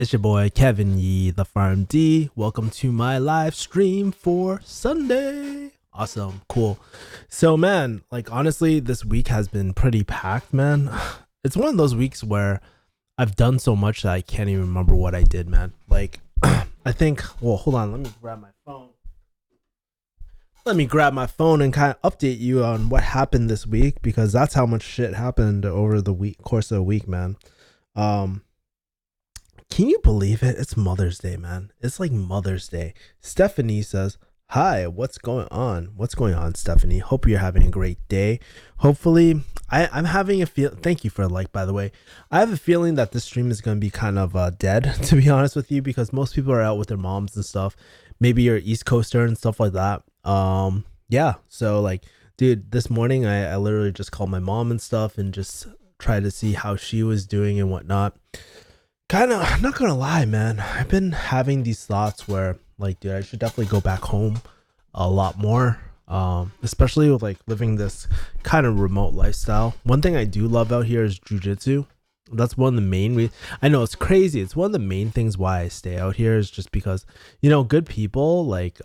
It's your boy Kevin Yee, the Farm D. Welcome to my live stream for Sunday. Awesome, cool. So, man, like honestly, this week has been pretty packed, man. It's one of those weeks where I've done so much that I can't even remember what I did, man. Like, I think, well, hold on, let me grab my phone. And kind of update you on what happened this week, because that's how much shit happened over the course of the week, man. Can you believe it? It's Mother's Day, man. It's like Mother's Day. Stephanie says, hi, what's going on? What's going on, Stephanie? Hope you're having a great day. Hopefully, I'm having a feel. Thank you for a like, by the way. I have a feeling that this stream is going to be kind of dead, to be honest with you, because most people are out with their moms and stuff. Maybe you're East Coaster and stuff like that. Yeah. So like, dude, this morning I literally just called my mom and stuff and just tried to see how she was doing and whatnot. Kind of, not gonna lie, man, I've been having these thoughts where like, dude, I should definitely go back home a lot more, especially with like living this kind of remote lifestyle. One thing I do love out here is jujitsu. That's one of the main I know it's crazy, it's one of the main things why I stay out here, is just because, you know, good people, like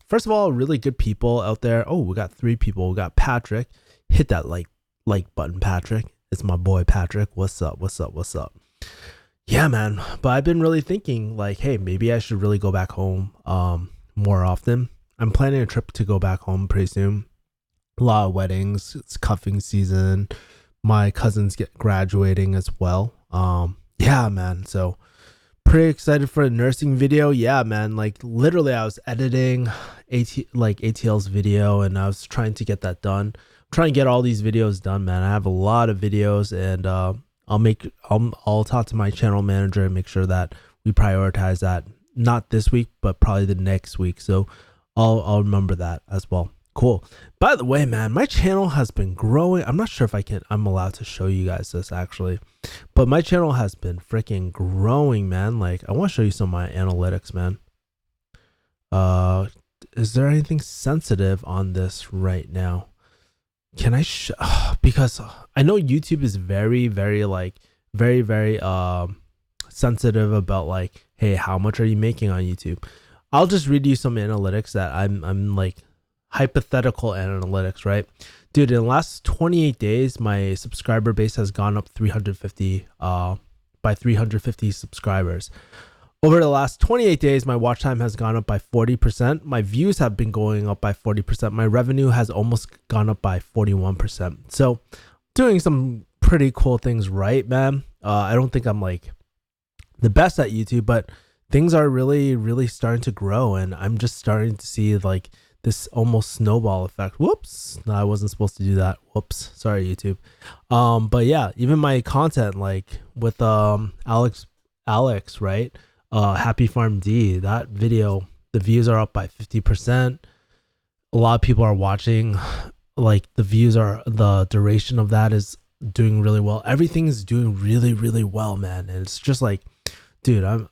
first of all, really good people out there. Oh, we got 3 people. We got Patrick. Hit that like button, Patrick. It's my boy Patrick. What's up? Yeah, man. But I've been really thinking like, hey, maybe I should really go back home more often. I'm planning a trip to go back home pretty soon. A lot of weddings. It's cuffing season. My cousins get graduating as well. Yeah, man. So pretty excited for a nursing video. Yeah, man. Like literally I was editing ATL's video and I was trying to get that done. I'm trying to get all these videos done, man. I have a lot of videos, and I'll talk to my channel manager and make sure that we prioritize that, not this week, but probably the next week. So I'll remember that as well. Cool. By the way, man, my channel has been growing. I'm not sure if I'm allowed to show you guys this actually, but my channel has been freaking growing, man. Like I want to show you some of my analytics, man. Is there anything sensitive on this right now? Can I because I know YouTube is very sensitive about like, hey, how much are you making on YouTube? I'll just read you some analytics that I'm like hypothetical analytics, right? Dude, in the last 28 days, my subscriber base has gone up 350 by 350 subscribers. Over the last 28 days, my watch time has gone up by 40%. My views have been going up by 40%. My revenue has almost gone up by 41%. So doing some pretty cool things right, man. I don't think I'm like the best at YouTube, but things are really starting to grow, and I'm just starting to see like this almost snowball effect. Whoops. No, I wasn't supposed to do that. Whoops. Sorry, YouTube. But yeah, even my content, like with Alex, right? Happy Farm D, that video, the views are up by 50%. A lot of people are watching. Like the duration of that is doing really well. Everything is doing really well, man. And it's just like, dude, I'm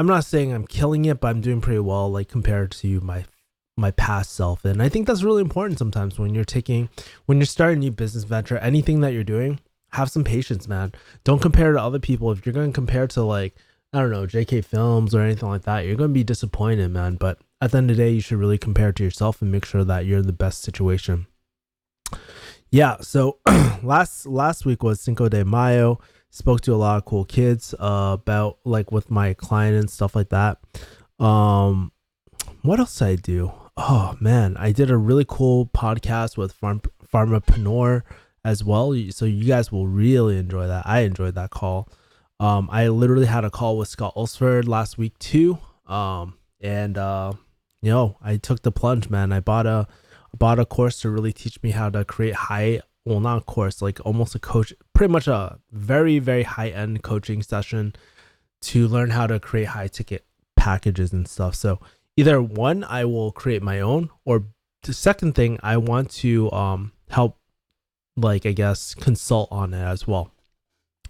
not saying I'm killing it, but I'm doing pretty well, like compared to my past self. And I think that's really important sometimes when you're starting a new business venture, anything that you're doing, have some patience, man. Don't compare to other people. If you're going to compare to like, I don't know, JK Films or anything like that, you're going to be disappointed, man. But at the end of the day, you should really compare to yourself and make sure that you're in the best situation. Yeah. So last week was Cinco de Mayo. Spoke to a lot of cool kids about like with my client and stuff like that. What else did I do? Oh man, I did a really cool podcast with Farmapreneur as well. So you guys will really enjoy that. I enjoyed that call. I literally had a call with Scott Ulsford last week too. You know, I took the plunge, man. I bought a course to really teach me how to create not a course, like almost a coach, pretty much a very high-end coaching session to learn how to create high ticket packages and stuff. So either one, I will create my own, or the second thing, I want to help, like, I guess, consult on it as well.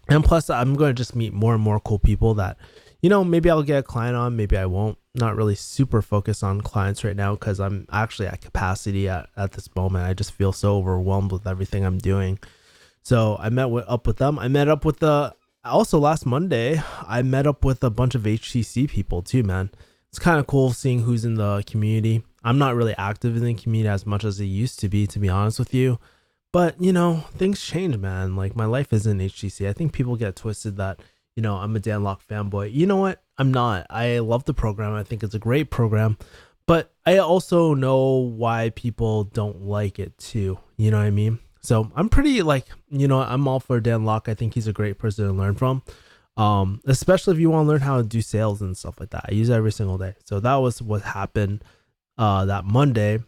And plus, I'm going to just meet more and more cool people that, you know, maybe I'll get a client on, maybe I won't. Not really super focused on clients right now because I'm actually at capacity at this moment. I just feel so overwhelmed with everything I'm doing. So I met up with them. I met up with the also last Monday, I met up with a bunch of HTC people too, man. It's kind of cool seeing who's in the community. I'm not really active in the community as much as I used to be honest with you. But, things change, man. Like, my life isn't HTC. I think people get twisted that, I'm a Danlock fanboy. You know what? I'm not. I love the program. I think it's a great program. But I also know why people don't like it too. You know what I mean? So I'm pretty I'm all for Dan Locke. I think he's a great person to learn from. Especially if you want to learn how to do sales and stuff like that. I use it every single day. So that was what happened that Monday.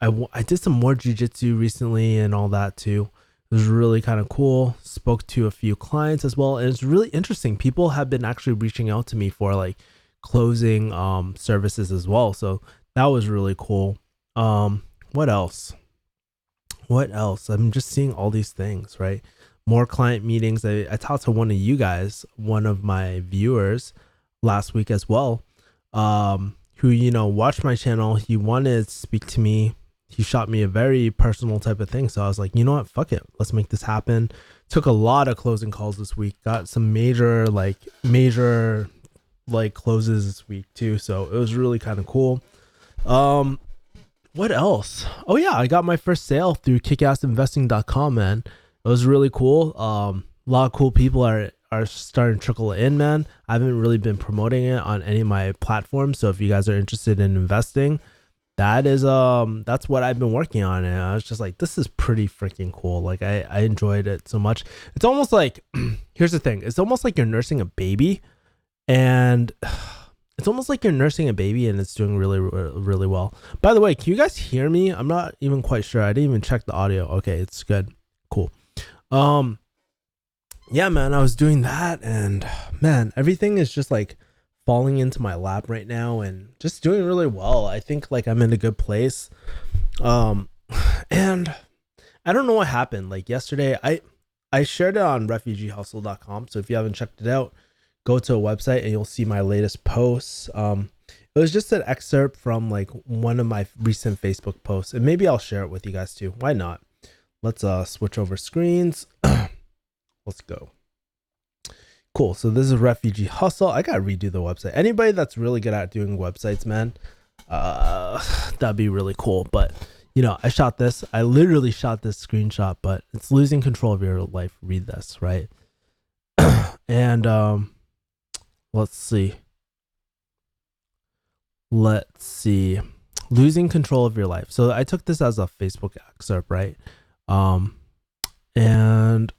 I did some more jiu-jitsu recently and all that too. It was really kind of cool. Spoke to a few clients as well. And it's really interesting. People have been actually reaching out to me for like closing services as well. So that was really cool. What else? I'm just seeing all these things, right? More client meetings. I talked to one of you guys, one of my viewers last week as well, who, watched my channel. He wanted to speak to me. He shot me a very personal type of thing. So I was like, you know what? Fuck it. Let's make this happen. Took a lot of closing calls this week. Got some major closes this week too. So it was really kind of cool. What else? Oh yeah, I got my first sale through kickassinvesting.com, man. It was really cool. A lot of cool people are starting to trickle in, man. I haven't really been promoting it on any of my platforms. So if you guys are interested in investing, that's what I've been working on. And I was just like, this is pretty freaking cool. Like I enjoyed it so much. It's almost like, here's the thing. It's almost like you're nursing a baby, and it's doing really, really well. By the way, can you guys hear me? I'm not even quite sure. I didn't even check the audio. Okay, it's good. Cool. Yeah, man, I was doing that, and man, everything is just like falling into my lap right now and just doing really well. I think like I'm in a good place. And I don't know what happened. Like yesterday, I shared it on refugeehustle.com. So if you haven't checked it out, go to a website and you'll see my latest posts. It was just an excerpt from like one of my recent Facebook posts, and maybe I'll share it with you guys too. Why not? Let's switch over screens. Let's go. Cool. So this is Refugee Hustle. I gotta redo the website. Anybody that's really good at doing websites, man, that'd be really cool. But I literally shot this screenshot, but it's losing control of your life. Read this, right? And let's see. Losing control of your life. So I took this as a Facebook excerpt, right? And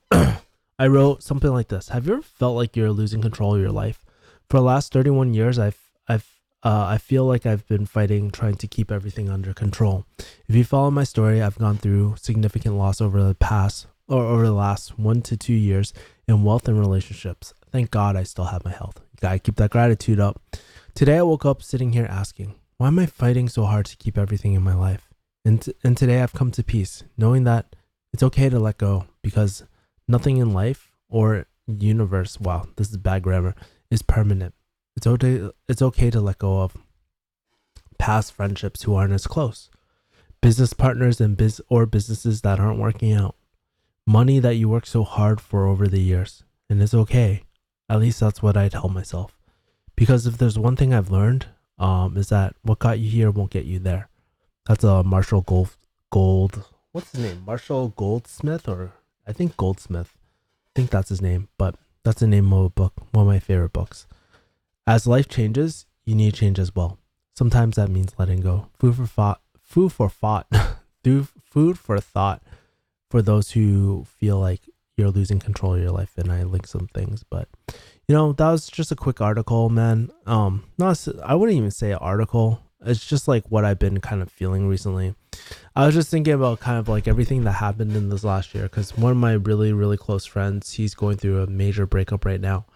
I wrote something like this. Have you ever felt like you're losing control of your life? For the last 31 years, I feel like I've been fighting, trying to keep everything under control. If you follow my story, I've gone through significant loss over the last 1 to 2 years in wealth and relationships. Thank God I still have my health. You gotta keep that gratitude up. Today I woke up sitting here asking, why am I fighting so hard to keep everything in my life? And today I've come to peace, knowing that it's okay to let go, because nothing in life or universe, wow, this is bad grammar, is permanent. It's okay to let go of past friendships who aren't as close, business partners and businesses that aren't working out, money that you worked so hard for over the years. And it's okay. At least that's what I tell myself. Because if there's one thing I've learned, is that what got you here won't get you there. That's a Marshall what's his name? Marshall Goldsmith, or I think Goldsmith. I think that's his name, but that's the name of a book, one of my favorite books. As life changes, you need change as well. Sometimes that means letting go. Food for thought for those who feel like you're losing control of your life. And I link some things, but that was just a quick article, man. I wouldn't even say an article. It's just like what I've been kind of feeling recently. I was just thinking about kind of like everything that happened in this last year, because one of my really, really close friends, he's going through a major breakup right now.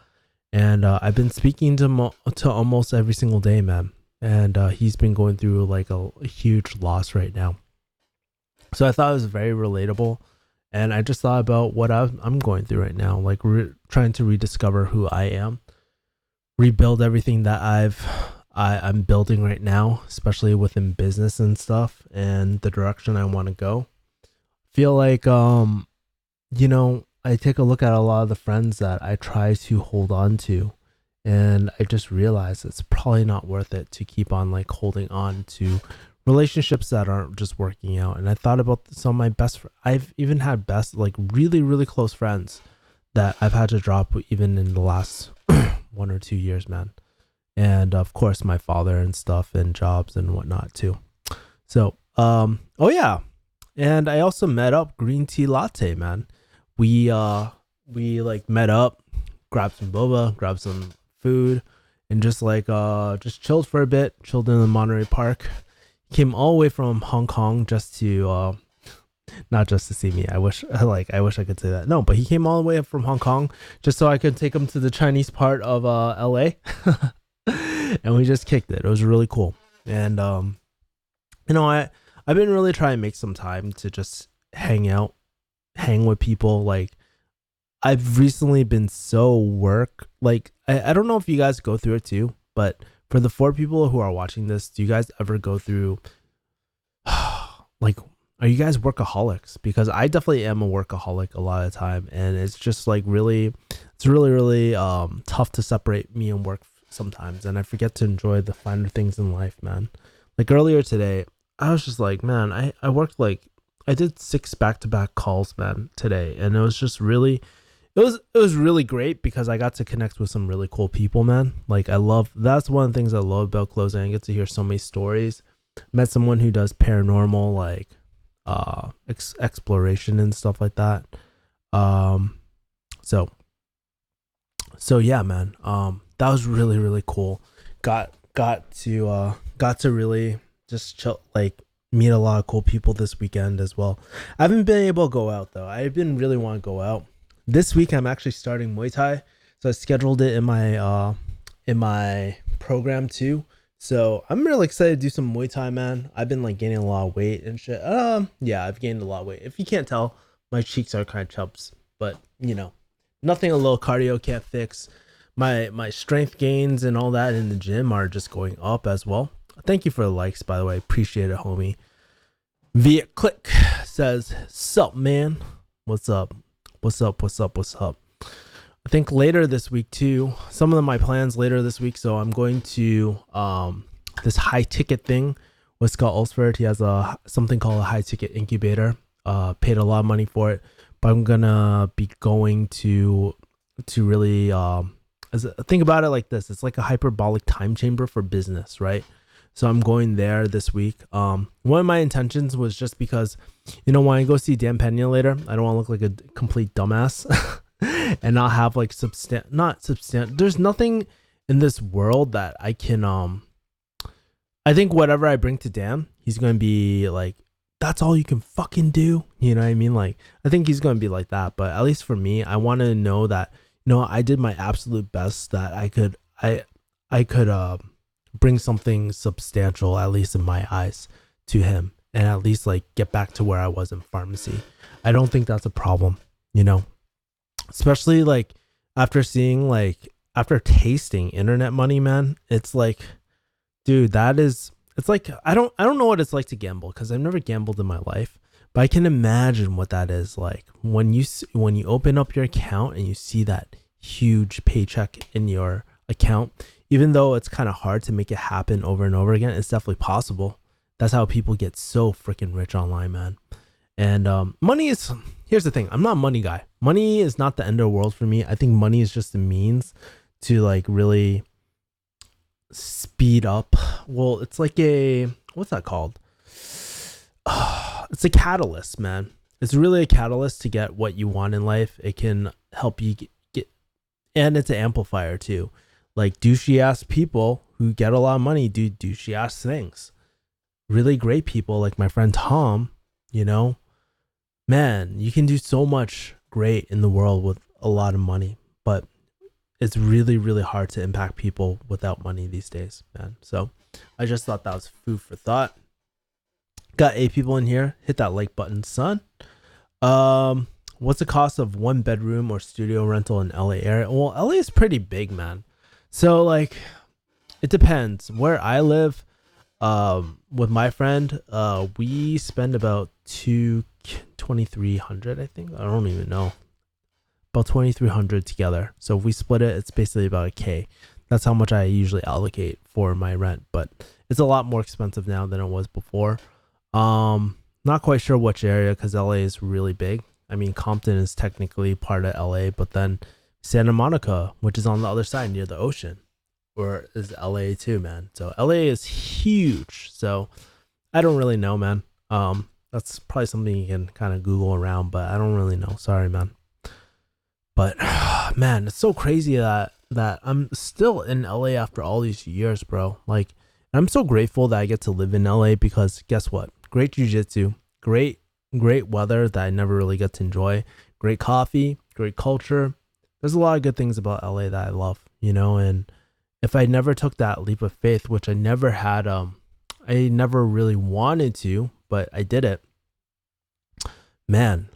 And I've been speaking to almost every single day, man. And he's been going through like a huge loss right now. So I thought it was very relatable. And I just thought about what I'm going through right now, like trying to rediscover who I am, rebuild everything that I'm building right now, especially within business and stuff, and the direction I want to go. Feel like I take a look at a lot of the friends that I try to hold on to, and I just realize it's probably not worth it to keep on like holding on to relationships that aren't just working out. And I thought about some of my I've even had best, like really, really close friends that I've had to drop even in the last 1 or 2 years, man. And of course, my father and stuff and jobs and whatnot too. So, oh yeah. And I also met up Green Tea Latte, man. We like met up, grabbed some boba, grabbed some food, and just chilled for a bit, chilled in the Monterey Park. Came all the way from Hong Kong just to not just to see me. I wish I could say that. No, but he came all the way up from Hong Kong just so I could take him to the Chinese part of LA. And we just kicked it. It was really cool. And I've been really trying to make some time to just hang with people. Like, I've recently been so I don't know if you guys go through it too, but for the 4 people who are watching this, do you guys ever go through like, are you guys workaholics? Because I definitely am a workaholic a lot of the time, and it's just like really tough to separate me and work sometimes, and I forget to enjoy the finer things in life, man. Like earlier today, I was just like, man, I worked I did 6 back-to-back calls, man, today, and it was just really it was really great because I got to connect with some really cool people, man. Like, that's one of the things I love about closing. I get to hear so many stories. Met someone who does paranormal, like exploration and stuff like that. So yeah, man. That was really, really cool. Got to really just chill, like meet a lot of cool people this weekend as well. I haven't been able to go out though. I've been really want to go out. This week I'm actually starting Muay Thai, so I scheduled it in my program too. So I'm really excited to do some Muay Thai, man. I've been like gaining a lot of weight and shit. Yeah, I've gained a lot of weight. If you can't tell, my cheeks are kind of chubs, but nothing a little cardio can't fix. My strength gains and all that in the gym are just going up as well. Thank you for the likes, by the way. Appreciate it, homie. Via Click says, "Sup, man? What's up? What's up? What's up? What's up?" I think later this week too. Some of my plans later this week. So I'm going to this high ticket thing with Scott Ulsford. He has something called a high ticket incubator. Paid a lot of money for it, but I'm gonna be going to really think about it like this. It's like a hyperbolic time chamber for business, right? So I'm going there this week. One of my intentions was just because, when I go see Dan Pena later, I don't want to look like a complete dumbass and not have like there's nothing in this world that I can, I think whatever I bring to Dan, he's going to be like, that's all you can fucking do. You know what I mean? Like, I think he's going to be like that, but at least for me, I want to know that, I did my absolute best that I could bring something substantial, at least in my eyes, to him, and at least like get back to where I was in pharmacy. I don't think that's a problem, especially like after tasting internet money, man. It's like, dude, it's like, I don't know what it's like to gamble, because I've never gambled in my life, but I can imagine what that is like when you open up your account and you see that huge paycheck in your account. Even though it's kind of hard to make it happen over and over again, it's definitely possible. That's how people get so freaking rich online, man. And here's the thing. I'm not a money guy. Money is not the end of the world for me. I think money is just a means to like really speed up. Well, it's like what's that called? It's a catalyst, man. It's really a catalyst to get what you want in life. It can help you get, and it's an amplifier too. Like, douchey ass people who get a lot of money do douchey ass things. Really great people like my friend Tom, man, you can do so much great in the world with a lot of money, but it's really, really hard to impact people without money these days, man. So I just thought that was food for thought. Got 8 people in here. Hit that like button, son. What's the cost of 1 bedroom or studio rental in LA area? Well, LA is pretty big, man. So like, it depends. Where I live, with my friend, we spend about $2,300, I think. I don't even know. about 2,300 together. So if we split it, it's basically about a K. That's how much I usually allocate for my rent, but it's a lot more expensive now than it was before. Not quite sure which area, because LA is really big. I mean, Compton is technically part of LA, but then Santa Monica, which is on the other side near the ocean, or is LA too, man. So LA is huge. So I don't really know, man. That's probably something you can kind of Google around, but I don't really know. Sorry, man. But man, it's so crazy that I'm still in LA after all these years, bro. Like, I'm so grateful that I get to live in LA, because guess what? Great jiu-jitsu, great weather that I never really get to enjoy, great coffee, great culture. There's a lot of good things about LA that I love, you know. And if I never took that leap of faith, which I never had, I never really wanted to, but I did it, man,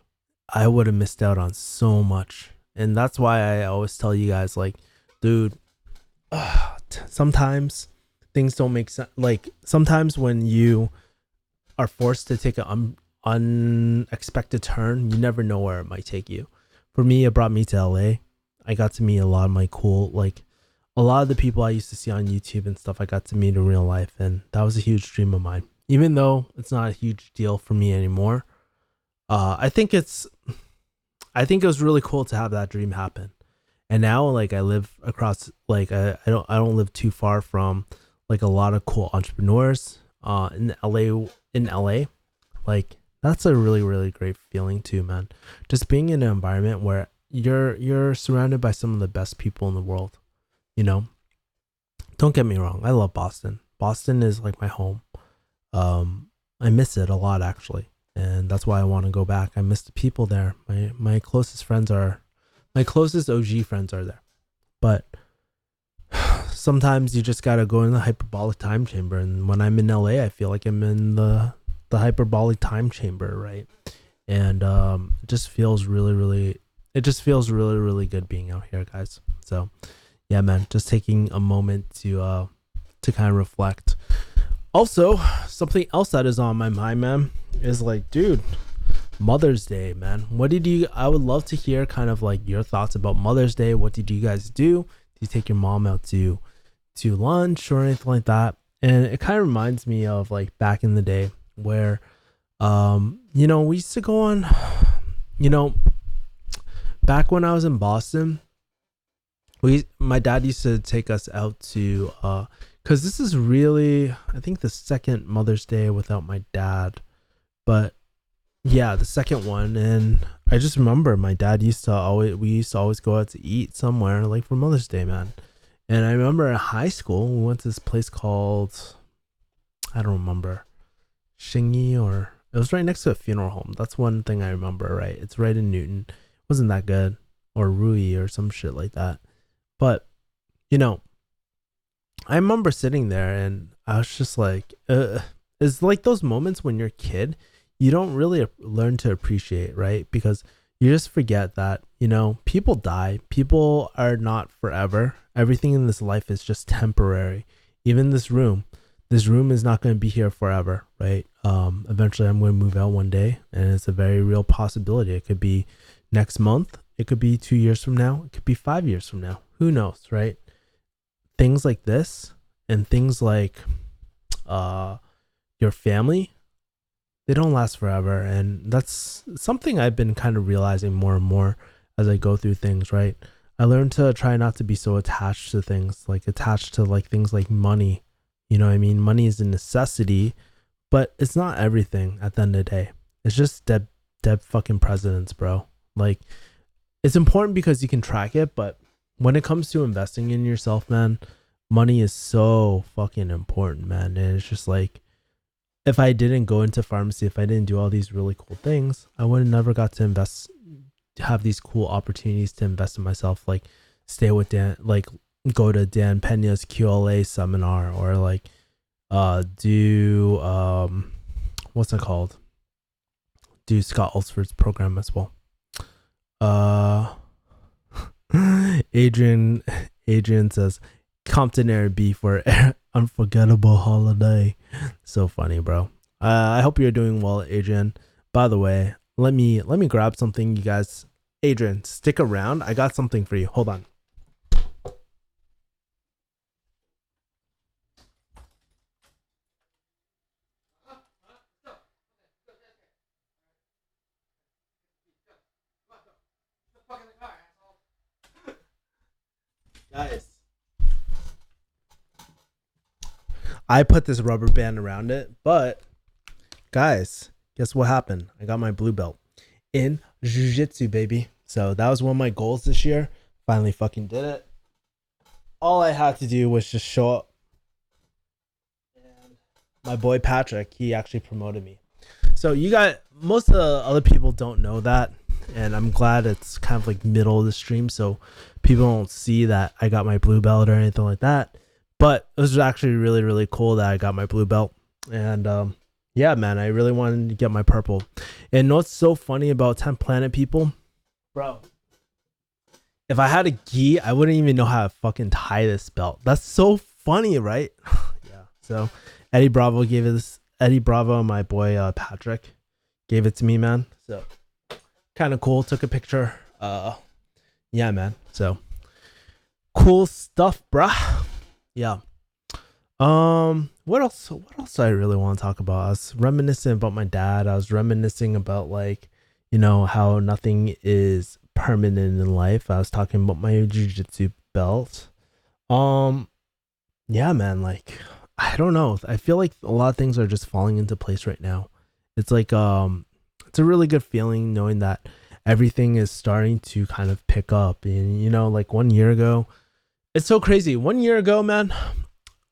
I would have missed out on so much. And that's why I always tell you guys, like, dude, sometimes things don't make sense. Like, sometimes when you are forced to take an unexpected turn, you never know where it might take you. For me, it brought me to LA. I got to meet a lot of my cool, like, a lot of the people I used to see on YouTube and stuff, I got to meet in real life. And that was a huge dream of mine. Even though it's not a huge deal for me anymore, I think it was really cool to have that dream happen. And now, like, I live across, like, I don't live too far from, like, a lot of cool entrepreneurs in LA. Like, that's a really, really great feeling too, man. Just being in an environment where you're surrounded by some of the best people in the world, you know. Don't get me wrong, I love Boston. Boston is like my home. I miss it a lot, actually, and that's why I want to go back. I miss the people there. My closest OG friends are there. But sometimes you just gotta go in the hyperbolic time chamber, and when I'm in LA, I feel like I'm in the hyperbolic time chamber, right? And it just feels really, really good being out here, guys. So yeah, man, just taking a moment to kind of reflect. Also, something else that is on my mind, man, is like, dude, Mother's Day, man. I would love to hear kind of like your thoughts about Mother's Day. What did you guys do? Did you take your mom out to lunch or anything like that? And it kind of reminds me of like back in the day where, you know, we used to go on, you know, back when I was in Boston, my dad used to take us out to, cause this is really, I think, the second Mother's Day without my dad, but yeah, the second one. And I just remember my dad we used to always go out to eat somewhere, like, for Mother's Day, man. And I remember in high school, we went to this place called, I don't remember, Shingy, or it was right next to a funeral home. That's one thing I remember, right? It's right in Newton. It wasn't that good, or Rui or some shit like that. But, you know, I remember sitting there and I was just like, it's like those moments when you're a kid, you don't really learn to appreciate, right? Because you just forget that, you know, people die. People are not forever. Everything in this life is just temporary. Even this room is not going to be here forever, right? Eventually I'm going to move out one day, and it's a very real possibility. It could be next month. It could be 2 years from now. It could be 5 years from now. Who knows, right? Things like this and things like your family, they don't last forever. And that's something I've been kind of realizing more and more as I go through things, right? I learned to try not to be so attached to things, like attached to like things like money. You know what I mean? Money is a necessity, but it's not everything at the end of the day. It's just dead fucking presidents, bro. Like, it's important because you can track it, but when it comes to investing in yourself, man, money is so fucking important, man. And it's just like, if I didn't go into pharmacy, if I didn't do all these really cool things, I would have never got to have these cool opportunities to invest in myself, like stay with Dan, like go to Dan Pena's QLA seminar, or like do what's it called? Do Scott Ulsford's program as well. Adrian says Compton Airbnb for unforgettable holiday. So funny, bro. I hope you're doing well, Adrian. By the way, let me grab something, you guys. Adrian, stick around. I got something for you. Hold on. Guys, I put this rubber band around it, but guys, guess what happened? I got my blue belt in jiu-jitsu, baby. So that was one of my goals this year. Finally fucking did it. All I had to do was just show up. And my boy Patrick, he actually promoted me. So you got, most of the other people don't know that, and I'm glad it's kind of like middle of the stream, so people don't see that I got my blue belt or anything like that. But it was actually really, really cool that I got my blue belt. And yeah, man, I really wanted to get my purple. And what's so funny about 10 Planet people, bro? If I had a gi, I wouldn't even know how to fucking tie this belt. That's so funny, right? Yeah. So Eddie Bravo and my boy Patrick gave it to me, man. So kind of cool. Took a picture. Yeah, man. So cool stuff, bruh. Yeah. What else I really want to talk about? I was reminiscing about my dad. I was reminiscing about, like, you know, how nothing is permanent in life. I was talking about my jiu-jitsu belt. Yeah, man, like, I don't know. I feel like a lot of things are just falling into place right now. It's like it's a really good feeling knowing that everything is starting to kind of pick up. And, you know, like 1 year ago, it's so crazy. 1 year ago, man,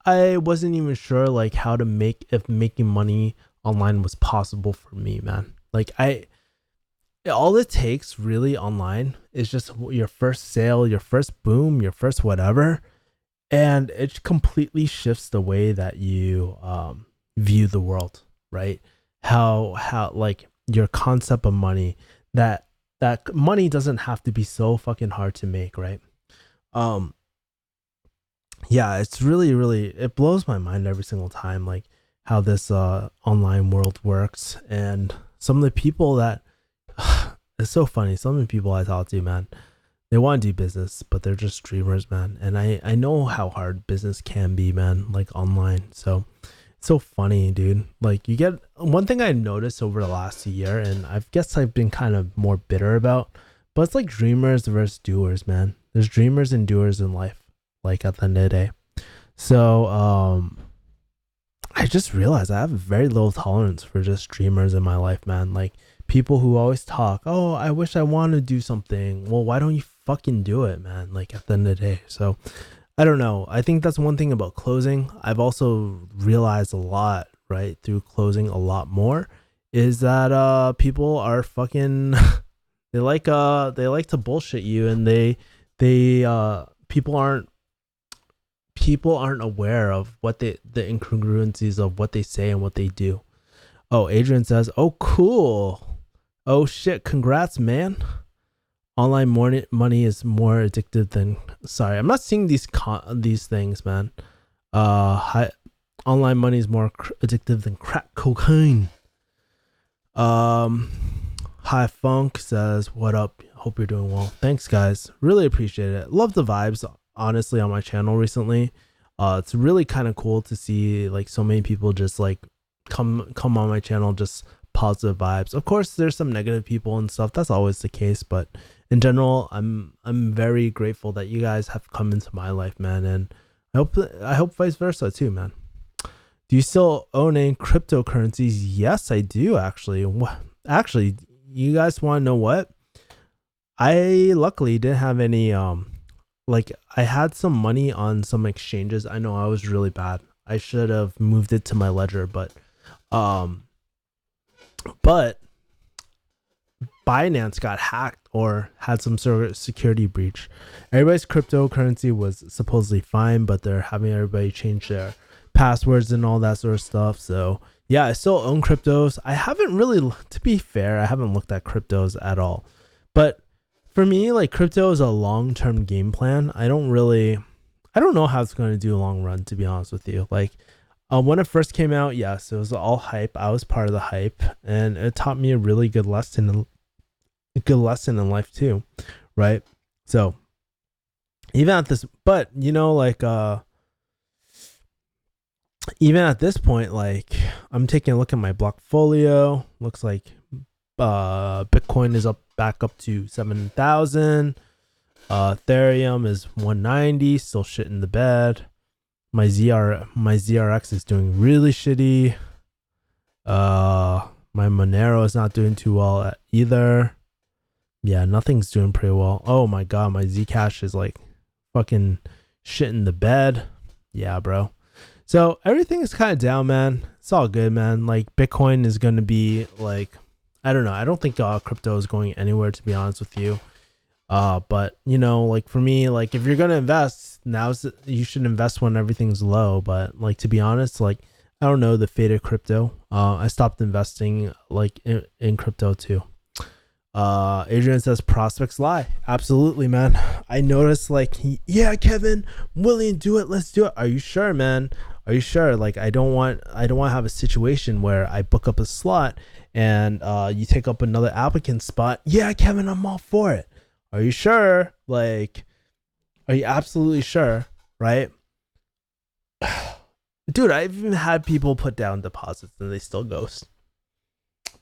I wasn't even sure like how to if making money online was possible for me, man. Like all it takes really online is just your first sale, your first boom, your first whatever, and it completely shifts the way that you view the world, right? How like your concept of money, that money doesn't have to be so fucking hard to make, right? Yeah, it's really, really, it blows my mind every single time, like how this online world works. And some of the people that it's so funny, some of the people I talk to, man, they want to do business, but they're just dreamers, man. And I know how hard business can be, man, like online. So it's so funny, dude. Like, you get one thing I noticed over the last year, and I guess I've been kind of more bitter about, but it's like dreamers versus doers, man. There's dreamers and doers in life, like at the end of the day. So I just realized I have very little tolerance for just dreamers in my life, man. Like, people who always talk, oh, I wish I wanted to do something. Well, why don't you fucking do it, man? Like, at the end of the day. So I don't know. I think that's one thing about closing. I've also realized a lot, right, through closing a lot more, is that people are fucking they like to bullshit you, and people aren't aware of what the incongruencies of what they say and what they do. Oh, Adrian says, oh, cool. Oh shit, congrats, man. Online money is more addictive than, sorry, I'm not seeing these things, man. Online money is more addictive than crack cocaine. Hi Funk says, what up? Hope you're doing well. Thanks, guys. Really appreciate it. Love the vibes, honestly, on my channel recently. It's really kind of cool to see like so many people just like come on my channel, just positive vibes. Of course, there's some negative people and stuff. That's always the case, but in general, I'm very grateful that you guys have come into my life, man, and I hope vice versa too, man. Do you still own any cryptocurrencies? Yes, I do, actually. Actually, you guys want to know what? I luckily didn't have any like, I had some money on some exchanges. I know I was really bad. I should have moved it to my ledger, but Binance got hacked or had some sort of security breach. Everybody's cryptocurrency was supposedly fine, but they're having everybody change their passwords and all that sort of stuff. So yeah, I still own cryptos. I haven't really, to be fair, I haven't looked at cryptos at all. But for me, like, crypto is a long-term game plan. I don't know how it's going to do long run, to be honest with you. Like, when it first came out, yes, it was all hype. I was part of the hype, and it taught me a really good lesson a good lesson in life too, right? So even at this, but like even at this point, like I'm taking a look at my Blockfolio. Looks like Bitcoin is up back up to 7,000. Ethereum is 190, still shit in the bed. My ZRX is doing really shitty. My Monero is not doing too well either. Yeah, nothing's doing pretty well. Oh my god, my Zcash is like fucking shit in the bed. Yeah, bro. So everything is kind of down, man. It's all good, man. Like Bitcoin is going to be like, I don't know. I don't think crypto is going anywhere, to be honest with you. But like for me, like if you're going to invest, you should invest when everything's low. But like, to be honest, like, I don't know the fate of crypto. I stopped investing like in crypto too. Adrian says prospects lie. Absolutely, man. I noticed like, yeah, Kevin, I'm willing to do it. Let's do it. Are you sure, man? Are you sure? Like, I don't want to have a situation where I book up a slot and you take up another applicant spot. Yeah, Kevin, I'm all for it. Are you sure? Like, are you absolutely sure? Right? Dude, I've even had people put down deposits and they still ghost.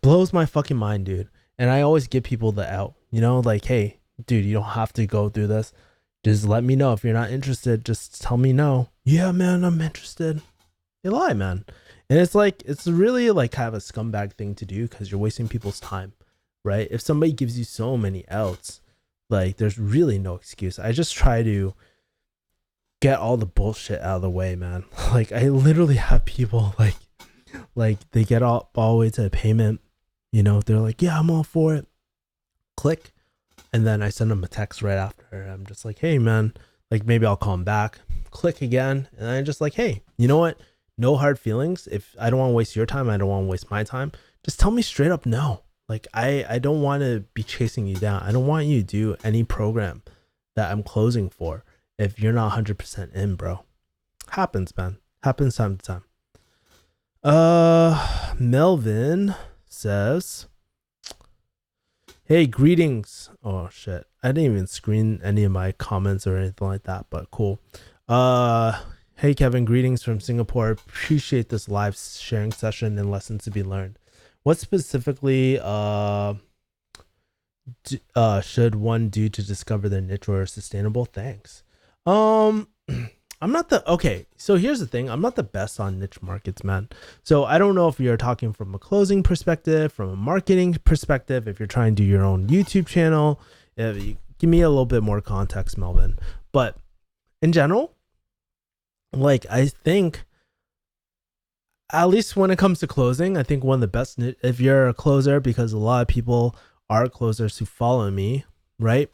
Blows my fucking mind, dude. And I always give people the out, like, hey, dude, you don't have to go through this. Just let me know. If you're not interested, just tell me no. Yeah, man, I'm interested. They lie, man. And it's like, it's really like kind of a scumbag thing to do because you're wasting people's time, right? If somebody gives you so many outs, like there's really no excuse. I just try to get all the bullshit out of the way, man. Like I literally have people like they get all the way to the payment. They're like, yeah, I'm all for it. Click. And then I send them a text right after. I'm just like, hey, man, like maybe I'll call them back. Click again. And I'm just like, hey, you know what? No hard feelings. If I don't want to waste your time, I don't want to waste my time. Just tell me straight up no. Like I don't want to be chasing you down. I don't want you to do any program that I'm closing for if you're not 100% in, bro. Happens, man. Happens time to time. Melvin says, hey, greetings. Oh shit, I didn't even screen any of my comments or anything like that, but cool. Hey Kevin, greetings from Singapore. Appreciate this live sharing session and lessons to be learned. What specifically should one do to discover their niche or sustainable? Thanks. I'm not so here's the thing. I'm not the best on niche markets, man. So I don't know if you're talking from a closing perspective, from a marketing perspective, if you're trying to do your own YouTube channel. Give me a little bit more context, Melvin. But in general, like I think, at least when it comes to closing, I think one of the best, if you're a closer, because a lot of people are closers who follow me, right?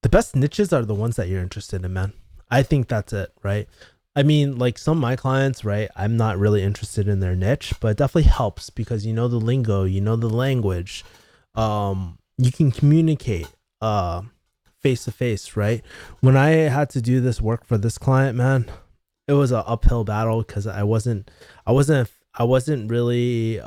The best niches are the ones that you're interested in, man. I think that's it, right? I mean, like some of my clients, right? I'm not really interested in their niche, but it definitely helps because you know the lingo, you know the language. You can communicate face to face, right? When I had to do this work for this client, man, it was an uphill battle because I wasn't really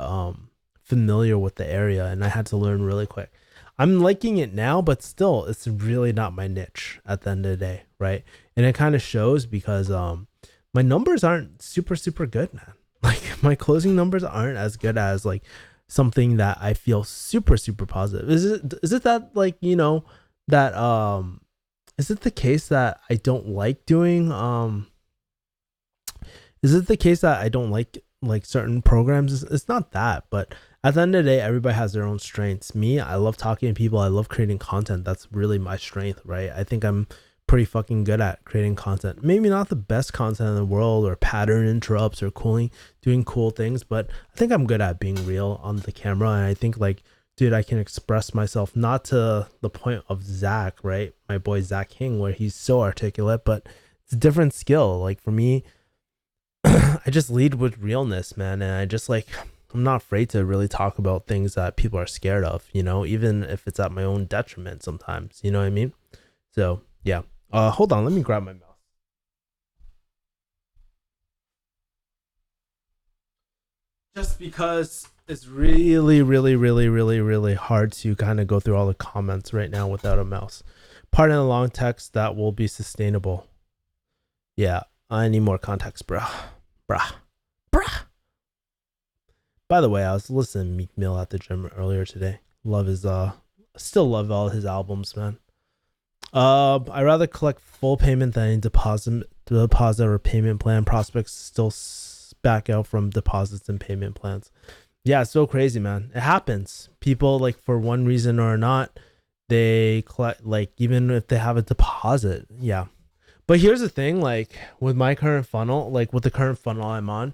familiar with the area, and I had to learn really quick. I'm liking it now, but still, it's really not my niche at the end of the day, right? And it kind of shows because my numbers aren't super good, man. Like my closing numbers aren't as good as like something that I feel super positive. Is it that like that is it the case that I don't like doing is it the case that I don't like certain programs? It's not that, but at the end of the day, everybody has their own strengths. Me, I love talking to people. I love creating content. That's really my strength, right? I think I'm pretty fucking good at creating content. Maybe not the best content in the world or pattern interrupts or doing cool things, but I think I'm good at being real on the camera. And I think like, dude, I can express myself, not to the point of Zach, right? My boy Zach King, where he's so articulate, but it's a different skill. Like for me, I just lead with realness, man. And I just like, I'm not afraid to really talk about things that people are scared of, even if it's at my own detriment sometimes, you know what I mean? So yeah. Hold on, let me grab my mouse. just because it's really, really, really, really, really hard to kind of go through all the comments right now without a mouse. Pardon the long text that will be sustainable. Yeah, I need more context, bruh. By the way, I was listening to Meek Mill at the gym earlier today. Love his still love all his albums, man. I rather collect full payment than deposit or payment plan. Prospects still back out from deposits and payment plans. Yeah, it's so crazy, man. It happens. People, like, for one reason or not, they collect, like, even if they have a deposit. Yeah. But here's the thing, like, with my current funnel, like with the current funnel I'm on,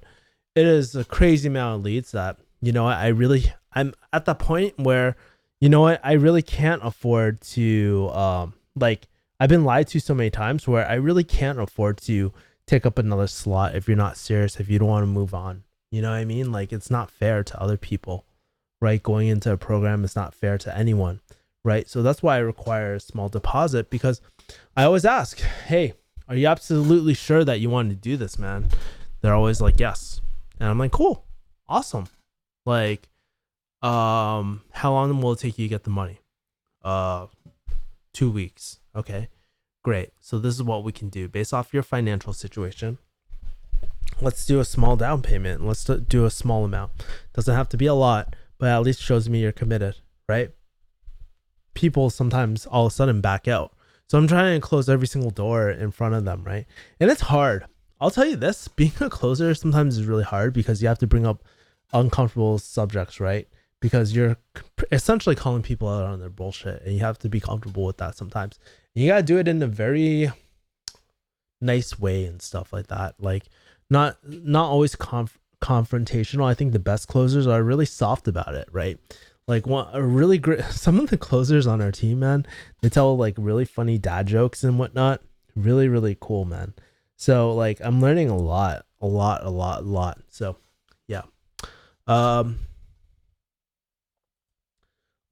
it is a crazy amount of leads that, you know, I'm at the point where, you know what, I really can't afford to, like, I've been lied to so many times where I really can't afford to take up another slot if you're not serious, if you don't want to move on. You know what I mean? Like, it's not fair to other people, right? Going into a program is not fair to anyone, right? So that's why I require a small deposit, because I always ask, hey, are you absolutely sure that you want to do this, man? They're always like, yes. And I'm like, cool, awesome. Like, how long will it take you to get the money? 2 weeks. Okay, great. So this is what we can do based off your financial situation. Let's do a small down payment. Let's do a small amount. Doesn't have to be a lot, but at least shows me you're committed, right? People sometimes all of a sudden back out. So I'm trying to close every single door in front of them, right? And it's hard. I'll tell you this, being a closer sometimes is really hard because you have to bring up uncomfortable subjects, right? Because you're essentially calling people out on their bullshit, and you have to be comfortable with that sometimes. And you got to do it in a very nice way and stuff like that. Like, not always confrontational. I think the best closers are really soft about it, right? Like, a really great, some of the closers on our team, man, they tell like really funny dad jokes and whatnot. Really, really cool, man. So, like, I'm learning a lot. So, yeah.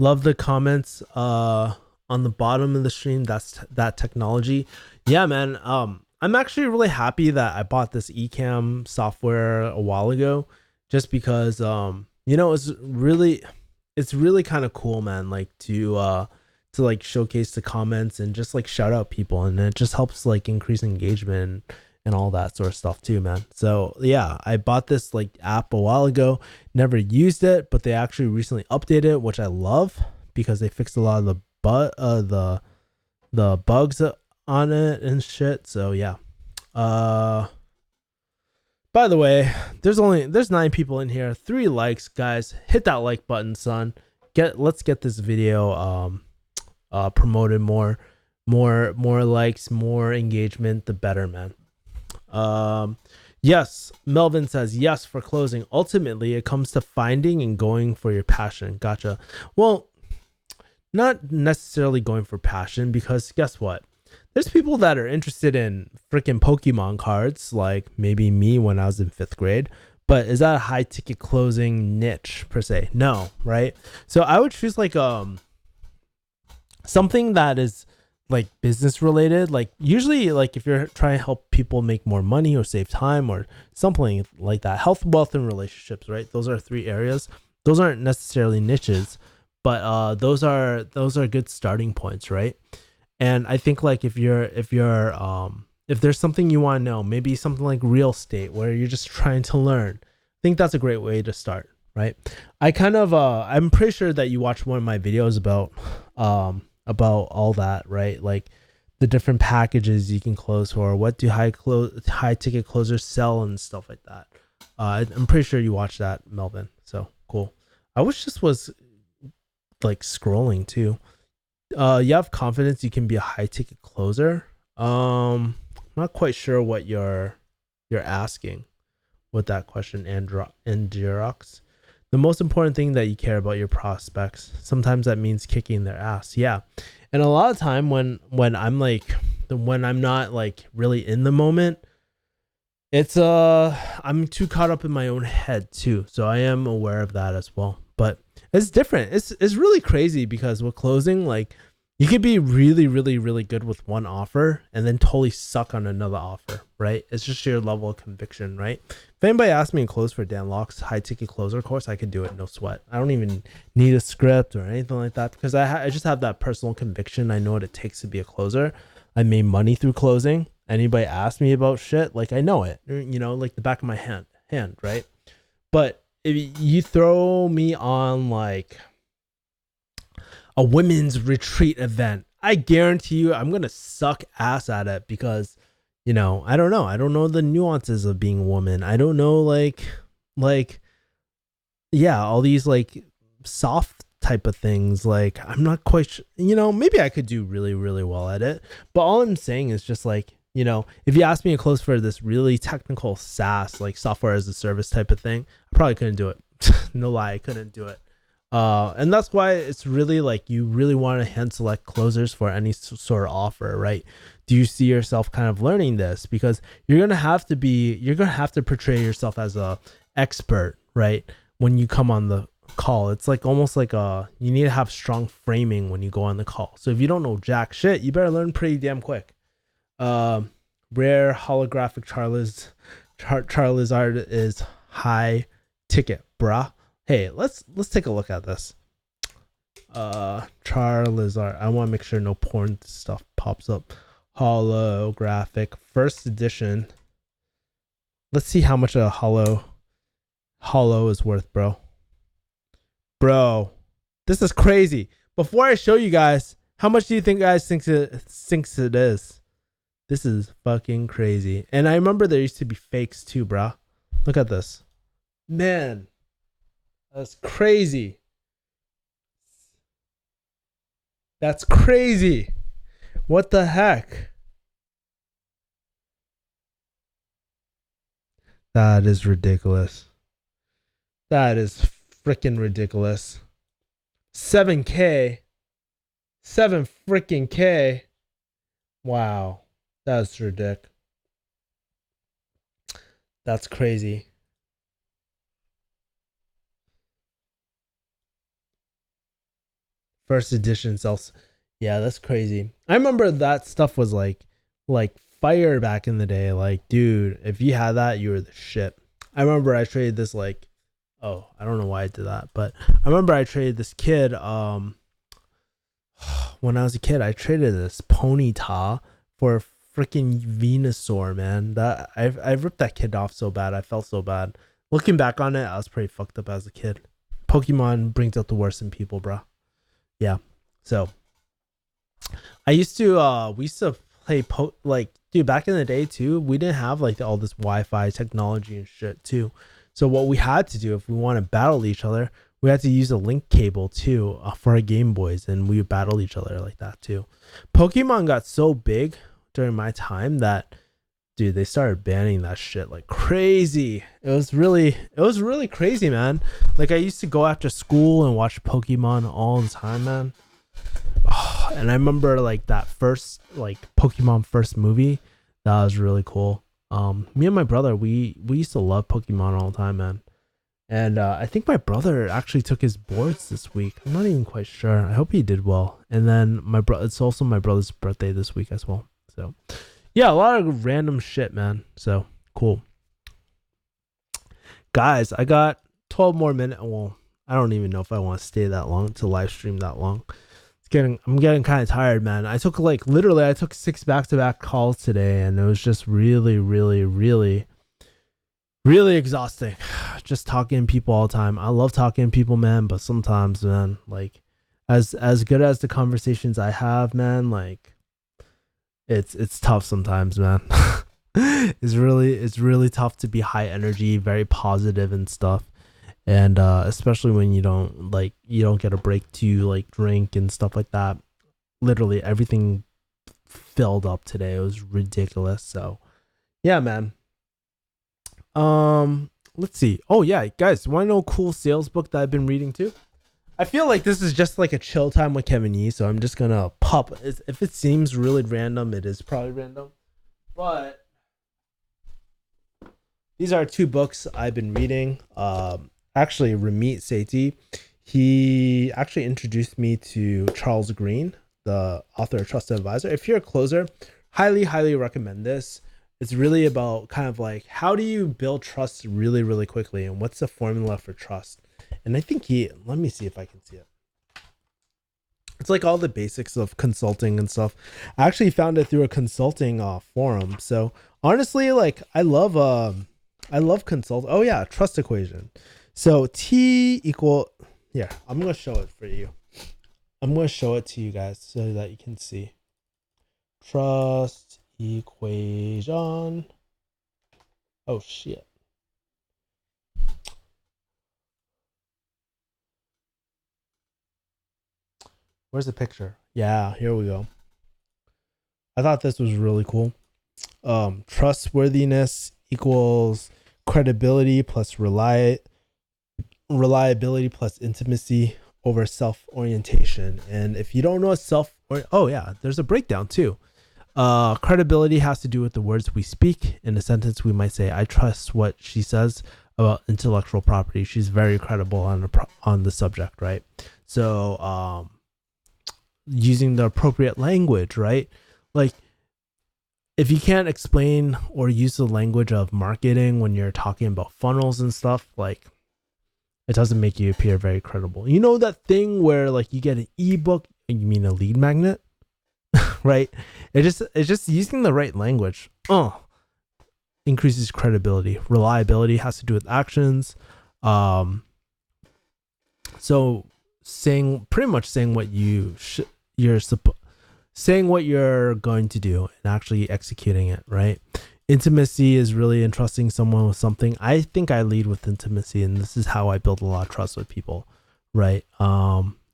Love the comments on the bottom of the stream. That's that technology. Yeah, man. I'm actually really happy that I bought this Ecamm software a while ago, just because you know, it's really kind of cool, man. Like, to like showcase the comments and just like shout out people, and it just helps like increase engagement and all that sort of stuff too, man. So yeah, I bought this like app a while ago, never used it, but they actually recently updated it, which I love because they fixed a lot of the bugs on it and shit. So yeah. By the way, there's 9 people in here, 3 likes, guys. Hit that like button, son. Let's get this video promoted more likes, more engagement, the better, man. Yes, Melvin says yes for closing. Ultimately, it comes to finding and going for your passion. Gotcha. Well, not necessarily going for passion, because guess what? There's people that are interested in freaking Pokemon cards, like maybe me when I was in 5th grade. But is that a high ticket closing niche per se? No, right? So I would choose like something that is like business related. Like, usually, like, if you're trying to help people make more money or save time or something like that, health, wealth, and relationships, right? Those are 3 areas. Those aren't necessarily niches, but those are good starting points, right? And I think, like, if there's something you want to know, maybe something like real estate where you're just trying to learn, I think that's a great way to start, right? I'm pretty sure that you watched one of my videos about all that, right? Like the different packages you can close for, what do high ticket closers sell and stuff like that. I'm pretty sure you watched that, Melvin. So cool. I wish this was like scrolling too. You have confidence you can be a high ticket closer. I'm not quite sure what you're asking with that question, Androx. The most important thing that you care about your prospects. Sometimes that means kicking their ass. Yeah. And a lot of time when I'm not like really in the moment, it's I'm too caught up in my own head too. So I am aware of that as well. But it's different. It's really crazy because with closing, like, You could be really, really, really good with one offer and then totally suck on another offer, right? It's just your level of conviction, right? If anybody asked me to close for Dan Locke's high ticket closer course, I could do it, no sweat. I don't even need a script or anything like that because I just have that personal conviction. I know what it takes to be a closer. I made money through closing. Anybody ask me about shit, like I know it, like the back of my hand, right? But if you throw me on like a women's retreat event, I guarantee you I'm gonna suck ass at it because I don't know. I don't know the nuances of being a woman. I don't know like yeah, all these like soft type of things. Like I'm not quite maybe I could do really, really well at it. But all I'm saying is just like, if you ask me to close for this really technical SaaS, like software as a service type of thing, I probably couldn't do it. No lie, I couldn't do it. And that's why it's really like you really want to hand select closers for any sort of offer, right? Do you see yourself kind of learning this? Because you're gonna have to portray yourself as a expert, right? When you come on the call, it's like almost like you need to have strong framing when you go on the call. So if you don't know jack shit, you better learn pretty damn quick. Rare holographic Charizard is high ticket, bruh. Hey, let's take a look at this. Charizard. I want to make sure no porn stuff pops up. Holographic first edition. Let's see how much a hollow is worth, bro. Bro, this is crazy. Before I show you guys, how much do you think guys thinks it is? This is fucking crazy. And I remember there used to be fakes too, bro. Look at this. Man. That's crazy. That's crazy. What the heck? That is ridiculous. That is freaking ridiculous. 7K. 7 freaking K. Wow. That's ridiculous. That's crazy. First edition sells. Yeah, that's crazy. I remember that stuff was like fire back in the day. Like, dude, if you had that, you were the shit. I remember I traded this like, I don't know why I did that, but I remember I traded this kid. When I was a kid, I traded this Ponyta for a freaking Venusaur, man. That I ripped that kid off so bad. I felt so bad. Looking back on it, I was pretty fucked up as a kid. Pokemon brings out the worst in people, bro. Yeah. So we used to play dude, back in the day too, we didn't have like all this Wi-Fi technology and shit too. So what we had to do if we want to battle each other, we had to use a link cable too for our Game Boys, and we would battle each other like that too. Pokemon got so big during my time that, dude, they started banning that shit like crazy. It was really crazy, man. Like I used to go after school and watch Pokemon all the time, man. Oh, and I remember like that first like Pokemon first movie. That was really cool. Me and my brother, we used to love Pokemon all the time, man. And I think my brother actually took his boards this week. I'm not even quite sure. I hope he did well. And then it's also my brother's birthday this week as well. So yeah, a lot of random shit, man. So cool. Guys, I got 12 more minutes. Well, I don't even know if I want to stay that long to live stream that long. I'm getting kind of tired, man. I took 6 back-to-back calls today, and it was just really, really, really, really exhausting. Just talking to people all the time. I love talking to people, man, but sometimes, man, like as good as the conversations I have, man, like it's tough sometimes, man. It's really tough to be high energy, very positive and stuff. And especially when you don't get a break to like drink and stuff like that. Literally everything filled up today. It was ridiculous. So yeah, man. Let's see. Oh yeah, guys, want to know a cool sales book that I've been reading too? I feel like this is just like a chill time with Kevin Yee, so I'm just gonna pop. If it seems really random, it is probably random. But these are 2 books I've been reading. Actually, Ramit Sethi, he actually introduced me to Charles Green, the author of Trusted Advisor. If you're a closer, highly recommend this. It's really about kind of like, how do you build trust really quickly, and what's the formula for trust? And I think let me see if I can see it. It's like all the basics of consulting and stuff. I actually found it through a consulting forum. So honestly, like I love consult. Oh yeah, trust equation. So T equal, yeah, I'm going to show it for you. I'm going to show it to you guys so that you can see. Trust equation. Oh shit. Where's the picture? Yeah, here we go. I thought this was really cool. Trustworthiness equals credibility plus reliability plus intimacy over self-orientation. And if you don't know oh yeah, there's a breakdown too. Credibility has to do with the words we speak. In a sentence, we might say, I trust what she says about intellectual property. She's very credible on the subject, right? So using the appropriate language, right? Like if you can't explain or use the language of marketing when you're talking about funnels and stuff, like it doesn't make you appear very credible. You know that thing where like you get an ebook, you mean a lead magnet, right? It's just using the right language. Increases credibility. Reliability has to do with actions. So pretty much saying what saying what you're going to do and actually executing it, right? Intimacy is really entrusting someone with something. I think I lead with intimacy, and this is how I build a lot of trust with people, right?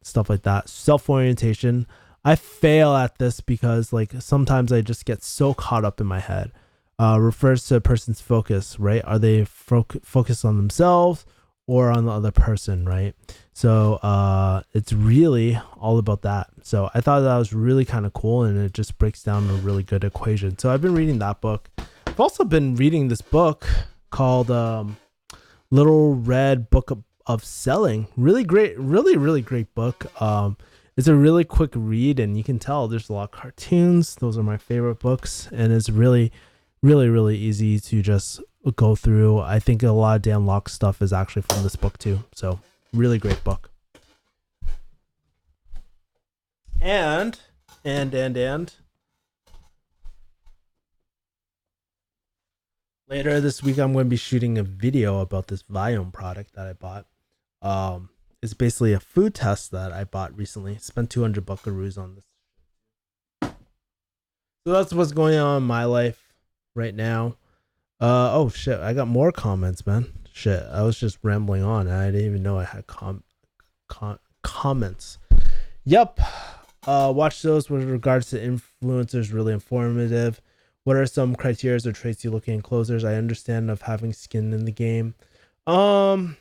Stuff like that. Self-orientation. I fail at this because like sometimes I just get so caught up in my head. Refers to a person's focus, right? Are they focused on themselves or on the other person, right? So it's really all about that. So I thought that was really kind of cool, and it just breaks down a really good equation. So I've been reading that book. I've also been reading this book called Little Red Book of Selling. Really great, really great book. It's a really quick read, and you can tell there's a lot of cartoons. Those are my favorite books, and it's really easy to just go through. I think a lot of Dan Locke stuff is actually from this book too. So really great book. And later this week I'm going to be shooting a video about this Viome product that I bought. It's basically a food test that I bought recently. Spent 200 buckaroos on this. So that's what's going on in my life right now. Oh shit, I got more comments, man. Shit, I was just rambling on. I didn't even know I had comments. Yep. Watch those with regards to influencers. Really informative. What are some criteria or traits you look in closers? I understand of having skin in the game. I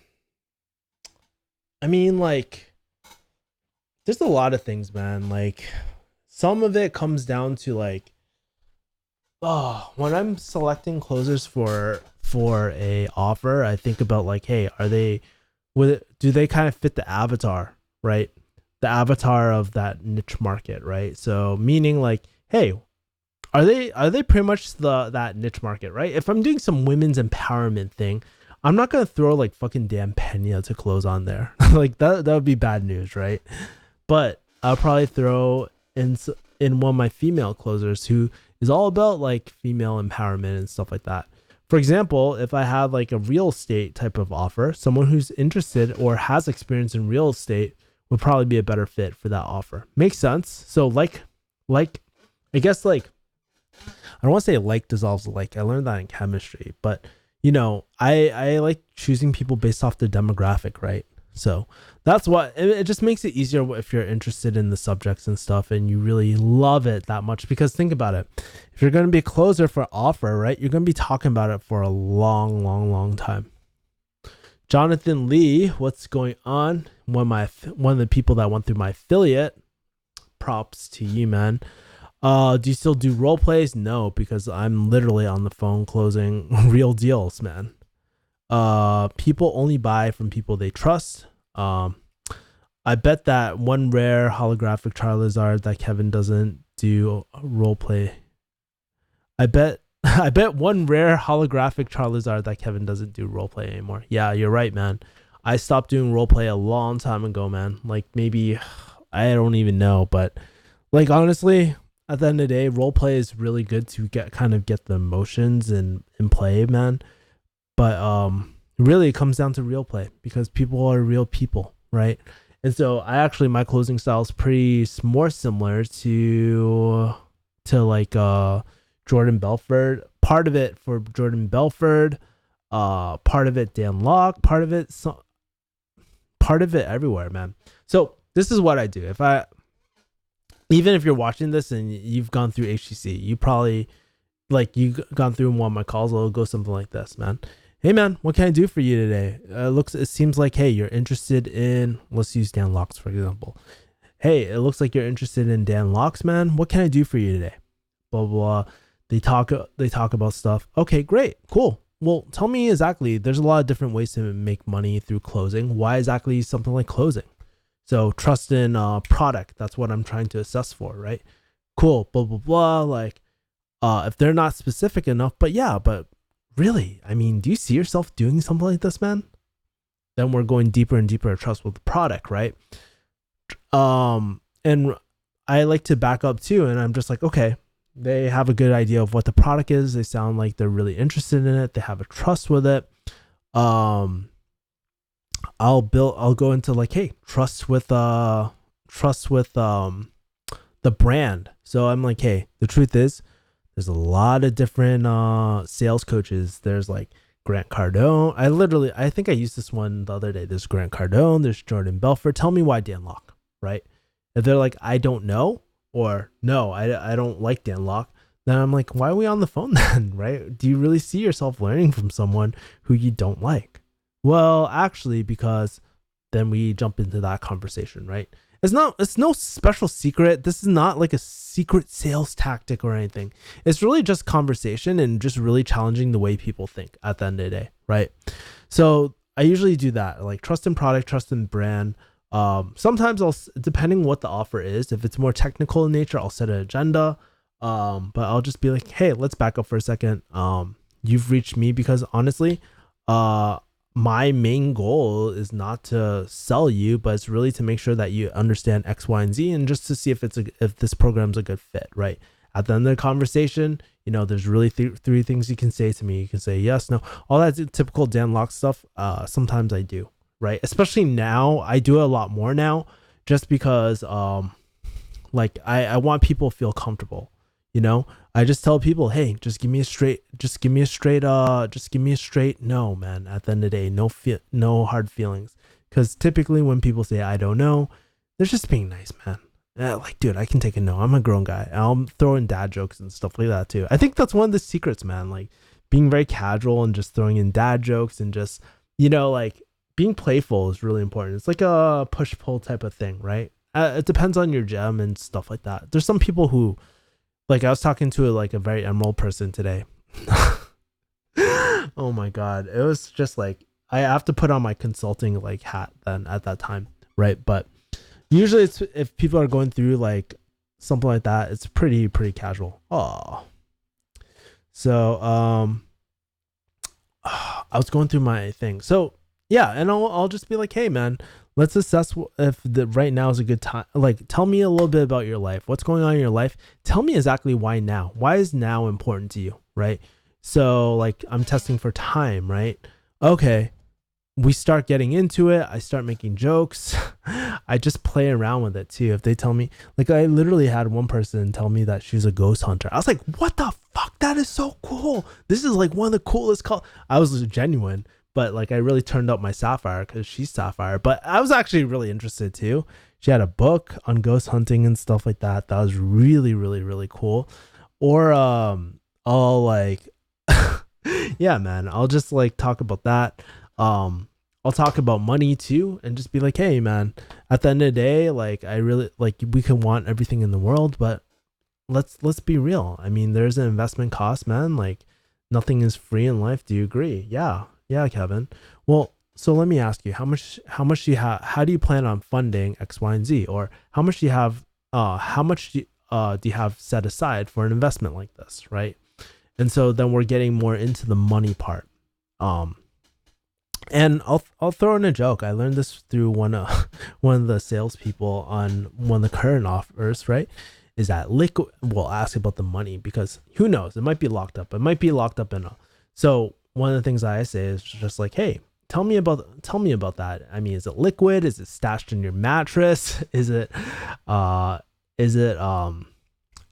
mean, like, there's a lot of things, man. Like, some of it comes down to like, when I'm selecting closers for a offer, I think about like, hey, do they kind of fit the avatar, right? The avatar of that niche market, right? So meaning like, hey, are they pretty much that niche market, right? If I'm doing some women's empowerment thing, I'm not gonna throw like fucking Dan Pena to close on there. Like that would be bad news, right? But I'll probably throw in one of my female closers who is all about like female empowerment and stuff like that. For example, if I have like a real estate type of offer, someone who's interested or has experience in real estate would probably be a better fit for that offer. Makes sense. So like I guess like, I don't want to say like dissolves like. I learned that in chemistry, but you know, I like choosing people based off the demographic, right? So that's what it just makes it easier if you're interested in the subjects and stuff and you really love it that much. Because think about it, if you're going to be a closer for offer, right, you're going to be talking about it for a long time. Jonathan Lee, what's going on? One of the people that went through my affiliate. Props to you, man. Do you still do role plays? No, because I'm literally on the phone closing real deals, man. People only buy from people they trust. I bet that one rare holographic Charizard that Kevin doesn't do roleplay. I bet I bet one rare holographic Charizard that Kevin doesn't do roleplay anymore. Yeah, you're right, man. I stopped doing roleplay a long time ago, man. Like maybe I don't even know, but like honestly, at the end of the day, roleplay is really good to get the emotions in play, man. But really it comes down to real play because people are real people, right? And so my closing style is pretty more similar to like Jordan Belfort. Part of it for Jordan Belfort, part of it Dan Locke, part of it everywhere, man. So this is what I do. Even if you're watching this and you've gone through HTC, you probably you've gone through one of my calls, it'll go something like this, man. Hey man, what can I do for you today? It seems like, hey, you're interested in, let's use Dan Locke's for example. Hey, it looks like you're interested in Dan Locke's, man. What can I do for you today? Blah, blah, blah. They talk about stuff. Okay, great, cool. Well, tell me exactly, there's a lot of different ways to make money through closing. Why exactly something like closing? So trust in product, that's what I'm trying to assess for, right? Cool, blah, blah, blah. Like, if they're not specific enough, but really, I mean, do you see yourself doing something like this, man? Then we're going deeper and deeper trust with the product, right? And I like to back up too, and I'm just like, okay, they have a good idea of what the product is. They sound like they're really interested in it. They have a trust with it. I'll go into like, hey, trust with the brand. So I'm like, hey, the truth is, there's a lot of different sales coaches. There's like Grant Cardone. I think I used this one the other day. There's Grant Cardone. There's Jordan Belfort. Tell me why Dan Locke, right? If they're like, I don't know, or no, I don't like Dan Locke, then I'm like, why are we on the phone then, right? Do you really see yourself learning from someone who you don't like? Well, actually, because then we jump into that conversation, right? It's no special secret. This is not like a secret sales tactic or anything. It's really just conversation and just really challenging the way people think at the end of the day, right? So I usually do that, like trust in product, trust in brand. Sometimes depending what the offer is, if it's more technical in nature, I'll set an agenda. But I'll just be like, hey, let's back up for a second. You've reached me because honestly, my main goal is not to sell you, but it's really to make sure that you understand X, Y, and Z, and just to see if this program's a good fit, right? At the end of the conversation, there's really three things you can say to me. You can say yes, no, all that typical Dan Locke stuff. Sometimes I do, right? Especially now, I do it a lot more now, just because, I want people to feel comfortable. I just tell people, hey, just give me a straight no, man. At the end of the day, no hard feelings. Because typically when people say I don't know, they're just being nice, man. Dude, I can take a no. I'm a grown guy. I'll throw in dad jokes and stuff like that too. I think that's one of the secrets, man. Like being very casual and just throwing in dad jokes and just, being playful is really important. It's like a push-pull type of thing, right? It depends on your gem and stuff like that. There's some people who, I was talking to a very emerald person today. Oh my God. It was just I have to put on my consulting hat then at that time. Right. But usually it's, if people are going through something like that, it's pretty casual. Oh, so, I was going through my thing. So yeah. And I'll just be like, hey man, let's assess if right now is a good time. Tell me a little bit about your life. What's going on in your life? Tell me exactly why now. Why is now important to you, right? So I'm testing for time, right? Okay. We start getting into it. I start making jokes. I just play around with it too. If they tell me, I literally had one person tell me that she's a ghost hunter. I was like, what the fuck? That is so cool. This is one of the coolest I was genuine. But I really turned up my Sapphire because she's Sapphire. But I was actually really interested too. She had a book on ghost hunting and stuff like that. That was really, really, really cool. Or I'll yeah, man. I'll just talk about that. I'll talk about money too, and just be like, hey, man. At the end of the day, I really we can want everything in the world, but let's be real. I mean, there's an investment cost, man. Nothing is free in life. Do you agree? Yeah. Yeah, Kevin. Well, let me ask you, how much do you have, how do you plan on funding X, Y, and Z? Or how much do you have, do you have set aside for an investment like this, right? And so then we're getting more into the money part. And I'll throw in a joke. I learned this through one of the salespeople on one of the current offers, right? Is that liquid? We'll ask about the money because who knows? It might be locked up. It might be locked up in a. So one of the things I say is just like, hey, tell me about that. I mean, is it liquid? Is it stashed in your mattress? Is it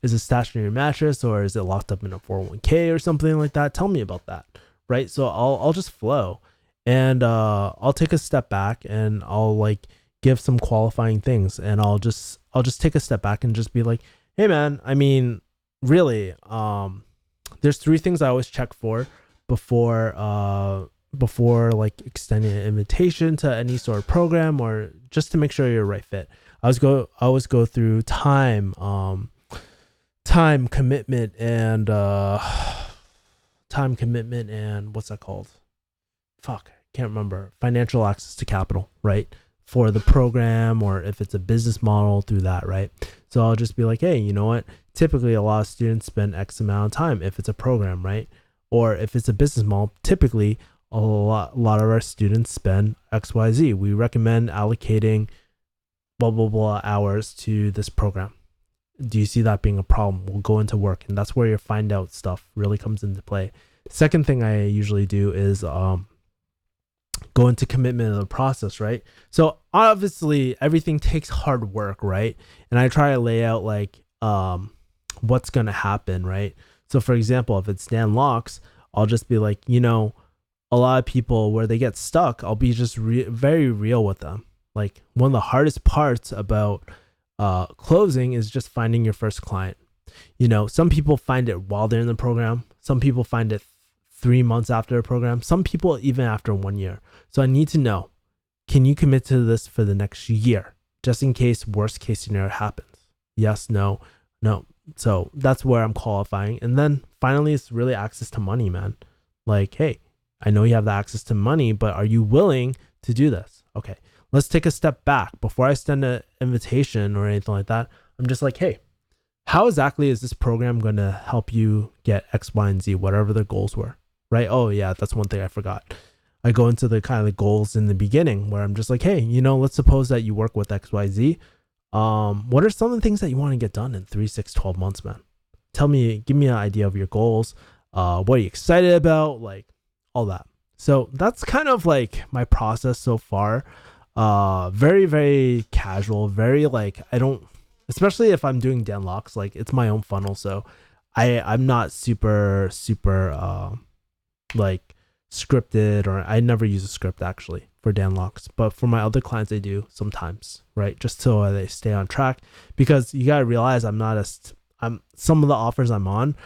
stashed in your mattress, or is it locked up in a 401k or something like that? Tell me about that, right? So I'll just flow, and I'll take a step back, and I'll like give some qualifying things, and I'll just take a step back and just be like, hey man, I mean, really, there's 3 things I always check for before like extending an invitation to any sort of program, or just to make sure you're a right fit. I always go through time commitment and what's that called? Fuck, can't remember. Financial access to capital, right? For the program, or if it's a business model through that, right? So I'll just be like, hey, you know what? Typically a lot of students spend X amount of time if it's a program, right? Or if it's a business model, typically a lot of our students spend XYZ. We recommend allocating blah, blah, blah hours to this program. Do you see that being a problem? We'll go into work, and that's where your find out stuff really comes into play. Second thing I usually do is go into commitment of the process, right? So obviously everything takes hard work, right? And I try to lay out like what's going to happen, right? So for example, if it's Dan Locks, I'll just be like, you know, a lot of people where they get stuck, I'll be just very real with them. Like one of the hardest parts about closing is just finding your first client. You know, some people find it while they're in the program. Some people find it 3 months after a program. Some people even after 1 year. So I need to know, can you commit to this for the next year? Just in case worst case scenario happens. Yes, no. So that's where I'm qualifying. And then finally, it's really access to money, man. Like, hey, I know you have the access to money, but are you willing to do this? Okay, let's take a step back. Before I send an invitation or anything like that, I'm just like, hey, how exactly is this program going to help you get X, Y, and Z, whatever the goals were, right? Oh yeah, that's one thing I forgot. I go into the kind of the goals in the beginning where I'm just like, hey, you know, let's suppose that you work with X, Y, Z. What are some of the things that you want to get done in 3, 6, 12 months, man? Give me an idea of your goals. What are you excited about? Like all that. So that's kind of like my process so far. Very, very casual, very like, especially if I'm doing Dan Locks, like it's my own funnel. So I'm not super like scripted, or I never use a script actually for Dan Locks, but for my other clients, I do sometimes, right? Just so they stay on track, because you got to realize some of the offers I'm on,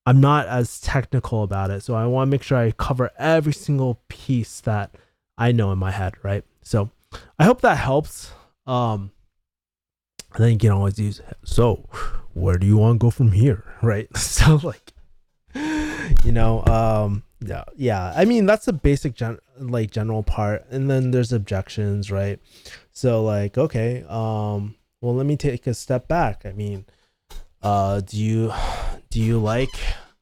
I'm not as technical about it. So I want to make sure I cover every single piece that I know in my head, right? So I hope that helps. I think you can always use, so where do you want to go from here, right? So like, you know, yeah. I mean, that's the basic general part, and then there's objections, right? So like, okay, well, let me take a step back. I mean, do you like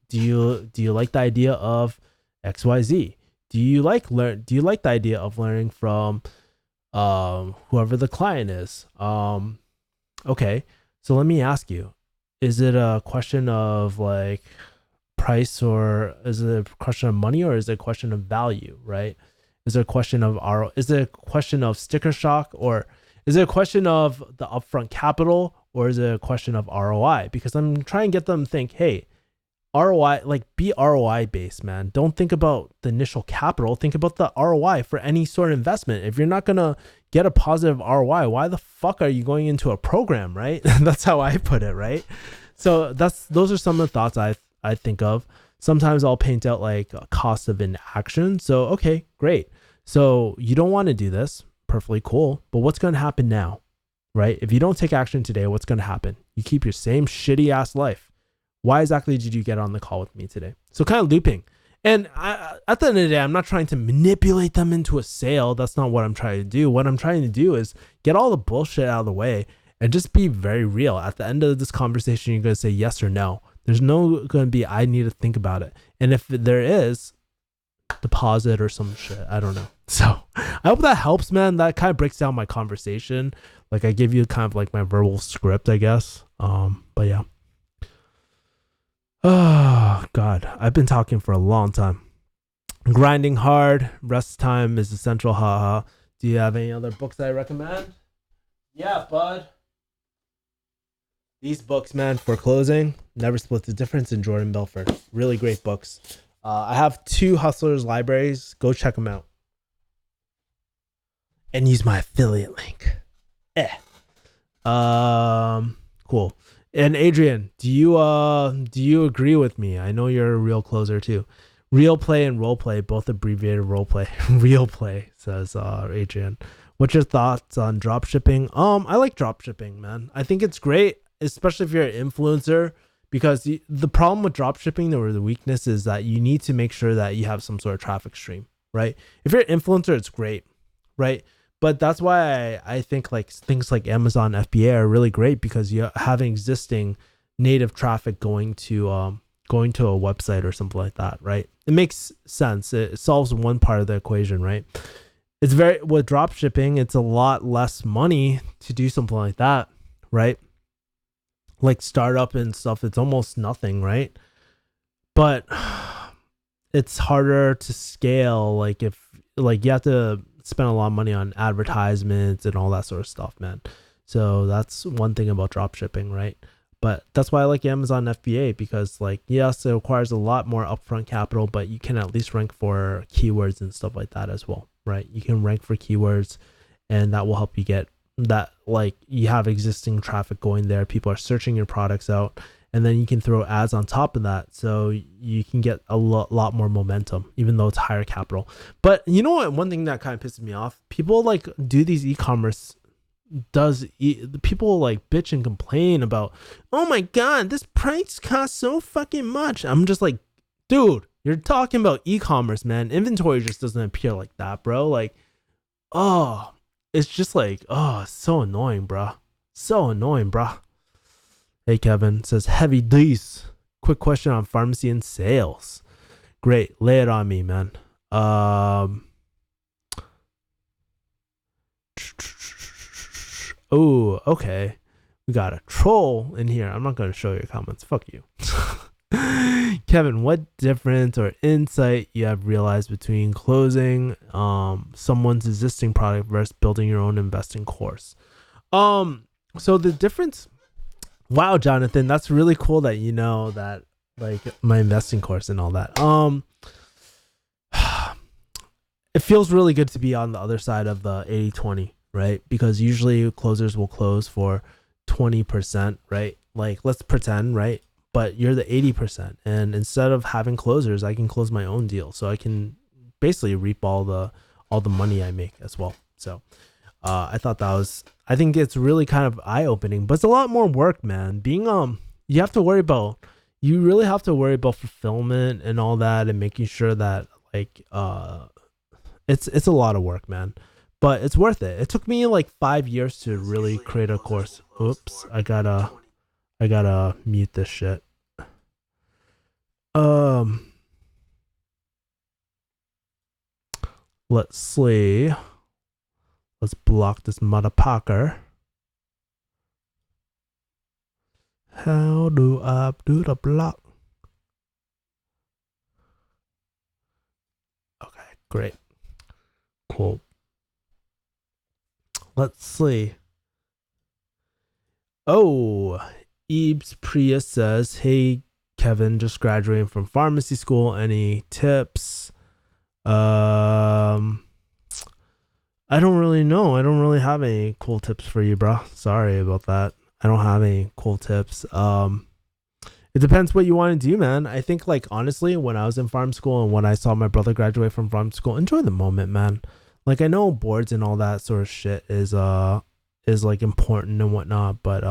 the idea of XYZ? Do you like the idea of learning from whoever the client is? Okay, so let me ask you, is it a question of like price, or is it a question of money, or is it a question of value, right? Is it a question of is it a question of sticker shock, or is it a question of the upfront capital, or is it a question of ROI? Because I'm trying to get them to think, hey, ROI, like be ROI based, man. Don't think about the initial capital. Think about the ROI for any sort of investment. If you're not going to get a positive ROI, why the fuck are you going into a program, right? That's how I put it, right? So those are some of the thoughts I think of. Sometimes I'll paint out like a cost of inaction. So, okay, great. So you don't want to do this. Perfectly cool. But what's going to happen now, right? If you don't take action today, what's going to happen? You keep your same shitty ass life. Why exactly did you get on the call with me today? So kind of looping. And at the end of the day, I'm not trying to manipulate them into a sale. That's not what I'm trying to do. What I'm trying to do is get all the bullshit out of the way and just be very real. At the end of this conversation, you're going to say yes or no. There's no going to be, I need to think about it. And if there is, deposit or some shit. I don't know. So I hope that helps, man. That kind of breaks down my conversation. Like I give you kind of like my verbal script, I guess. But yeah. Oh God, I've been talking for a long time. Grinding hard, rest time is essential. Haha. Do you have any other books that I recommend? Yeah, bud. These books, man, for closing, Never Split the Difference, and Jordan Belfort. Really great books. I have 2 Hustlers libraries. Go check them out. And use my affiliate link. Cool. And Adrian, do you agree with me? I know you're a real closer too. Real play and role play, both abbreviated role play. Real play, says Adrian. What's your thoughts on dropshipping? I like dropshipping, man. I think it's great, especially if you're an influencer, because the problem with dropshipping, or the weakness, is that you need to make sure that you have some sort of traffic stream, right? If you're an influencer, it's great, right? But that's why I think like things like Amazon FBA are really great, because you have existing native traffic going to a website or something like that, right? It makes sense. It solves one part of the equation, right? It's with drop shipping, it's a lot less money to do something like that, right? Like startup and stuff, it's almost nothing, right? But it's harder to scale. Like if like you have to spend a lot of money on advertisements and all that sort of stuff, man. So that's one thing about drop shipping, right? But that's why I like Amazon FBA, because like, yes, it requires a lot more upfront capital, but you can at least rank for keywords and stuff like that as well, right? You can rank for keywords, and that will help you get that, like you have existing traffic going there. People are searching your products out, and then you can throw ads on top of that. So you can get a lot more momentum, even though it's higher capital. But you know what? One thing that kind of pisses me off, people like do these e-commerce people like bitch and complain about, oh my God, this price costs so fucking much. I'm just like, dude, you're talking about e-commerce, man. Inventory just doesn't appear like that, bro. Like, oh, it's just like, oh, so annoying, bro. So annoying, bro. Hey, Kevin says, heavy D's. Quick question on pharmacy and sales. Great. Lay it on me, man. Oh, okay. We got a troll in here. I'm not going to show your comments. Fuck you. Kevin, what difference or insight you have realized between closing someone's existing product versus building your own investing course? So the difference, wow, Jonathan, that's really cool that you know that, like my investing course and all that. It feels really good to be on the other side of the 80-20, right? Because usually closers will close for 20%, right? Like, let's pretend, right? But you're the 80%, and instead of having closers, I can close my own deal, so I can basically reap all the money I make as well. So I think it's really kind of eye-opening, but it's a lot more work, man. Being you really have to worry about fulfillment and all that, and making sure that like it's a lot of work, man. But it's worth it. It took me like 5 years to really create a course. Oops, I gotta mute this shit. Let's see. Let's block this motherfucker. How do I do the block? Okay, great. Cool. Let's see. Oh, Eebs Prius says, hey, Kevin, just graduating from pharmacy school. Any tips? I don't really know. I don't really have any cool tips for you, bro. Sorry about that. I don't have any cool tips. It depends what you want to do, man. I think, like, honestly, when I was in farm school and when I saw my brother graduate from farm school, enjoy the moment, man. Like, I know boards and all that sort of shit is like important and whatnot, but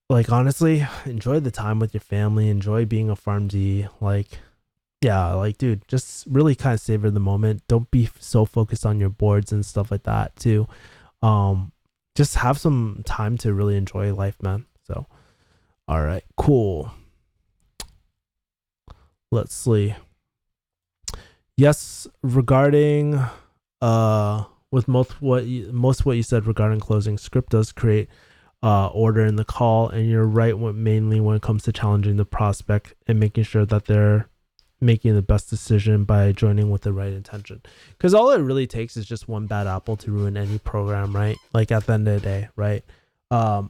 like, honestly, enjoy the time with your family, enjoy being a farm D. Like, yeah, like dude, just really kind of savor the moment. Don't be so focused on your boards and stuff like that too. Um, just have some time to really enjoy life, man. So, all right, cool. Let's see. Yes, regarding with most what you said regarding closing, script does create order in the call, and you're right mainly when it comes to challenging the prospect and making sure that they're making the best decision by joining with the right intention, because all it really takes is just one bad apple to ruin any program, right? Like at the end of the day, right?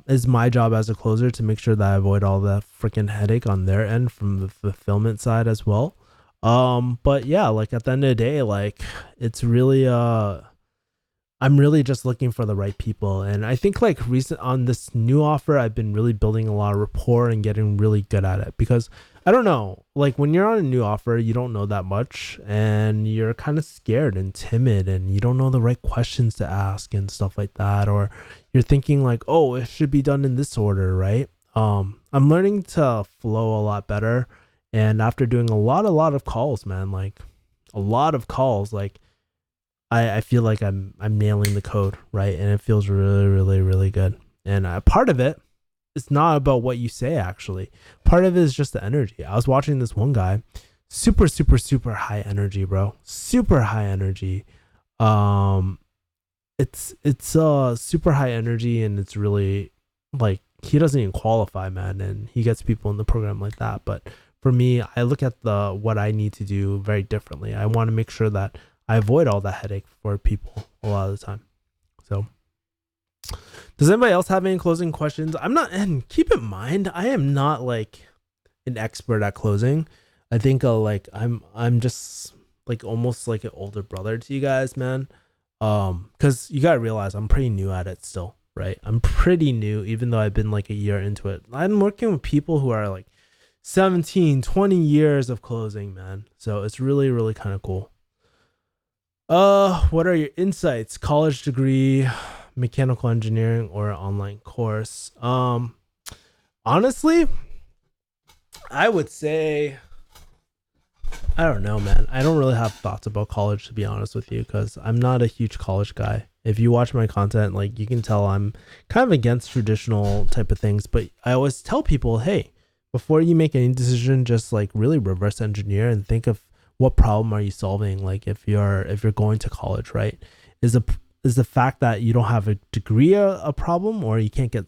It's my job as a closer to make sure that I avoid all the freaking headache on their end from the fulfillment side as well. But yeah, like at the end of the day, like it's really I'm really just looking for the right people. And I think like recent on this new offer, I've been really building a lot of rapport and getting really good at it, because I don't know, like when you're on a new offer, you don't know that much and you're kind of scared and timid and you don't know the right questions to ask and stuff like that. Or you're thinking like, oh, it should be done in this order, right? I'm learning to flow a lot better. And after doing a lot of calls, man, like a lot of calls, like I feel like I'm nailing the code, right? And it feels really, really, really good. And part of it is not about what you say, actually. Part of it is just the energy. I was watching this one guy, super, super, super high energy, bro. Super high energy. It's super high energy, and it's really like he doesn't even qualify, man, and he gets people in the program like that. But for me, I look at the what I need to do very differently. I want to make sure that I avoid all the headache for people a lot of the time. So, does anybody else have any closing questions? I'm not, and keep in mind, I am not like an expert at closing. I think like I'm just like almost like an older brother to you guys, man. Because you gotta realize I'm pretty new at it still, right? I'm pretty new, even though I've been like a year into it. I'm working with people who are like 17, 20 years of closing, man. So it's really, really kind of cool. What are your insights? College degree, mechanical engineering, or online course? Honestly, I would say I don't know, man. I don't really have thoughts about college, to be honest with you, because I'm not a huge college guy. If you watch my content, like you can tell I'm kind of against traditional type of things, but I always tell people, hey, before you make any decision, just like really reverse engineer and think of what problem are you solving. Like if you're going to college, right? Is the fact that you don't have a degree a problem, or you can't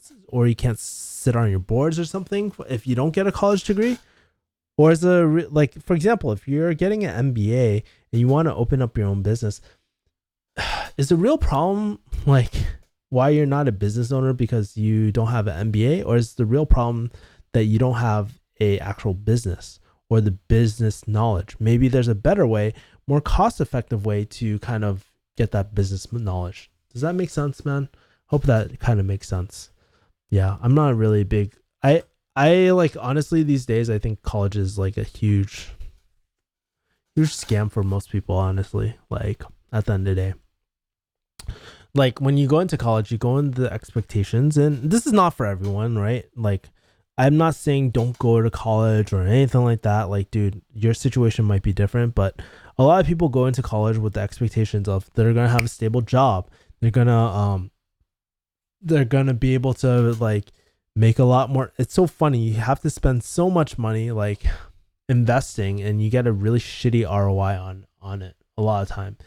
sit on your boards or something if you don't get a college degree? Or is like, for example, if you're getting an MBA and you want to open up your own business, is the real problem like why you're not a business owner because you don't have an MBA? Or is the real problem that you don't have a actual business or the business knowledge? Maybe there's a better way, more cost-effective way to kind of get that business knowledge. Does that make sense, man? Hope that kind of makes sense. Yeah, I'm not really big. I like, honestly, these days, I think college is like a huge scam for most people, honestly. Like at the end of the day, like when you go into college, you go into the expectations, and this is not for everyone, right? Like I'm not saying don't go to college or anything like that. Like, dude, your situation might be different, but a lot of people go into college with the expectations of they're going to have a stable job. They're going to be able to like make a lot more. It's so funny. You have to spend so much money like investing, and you get a really shitty ROI on it a lot of time.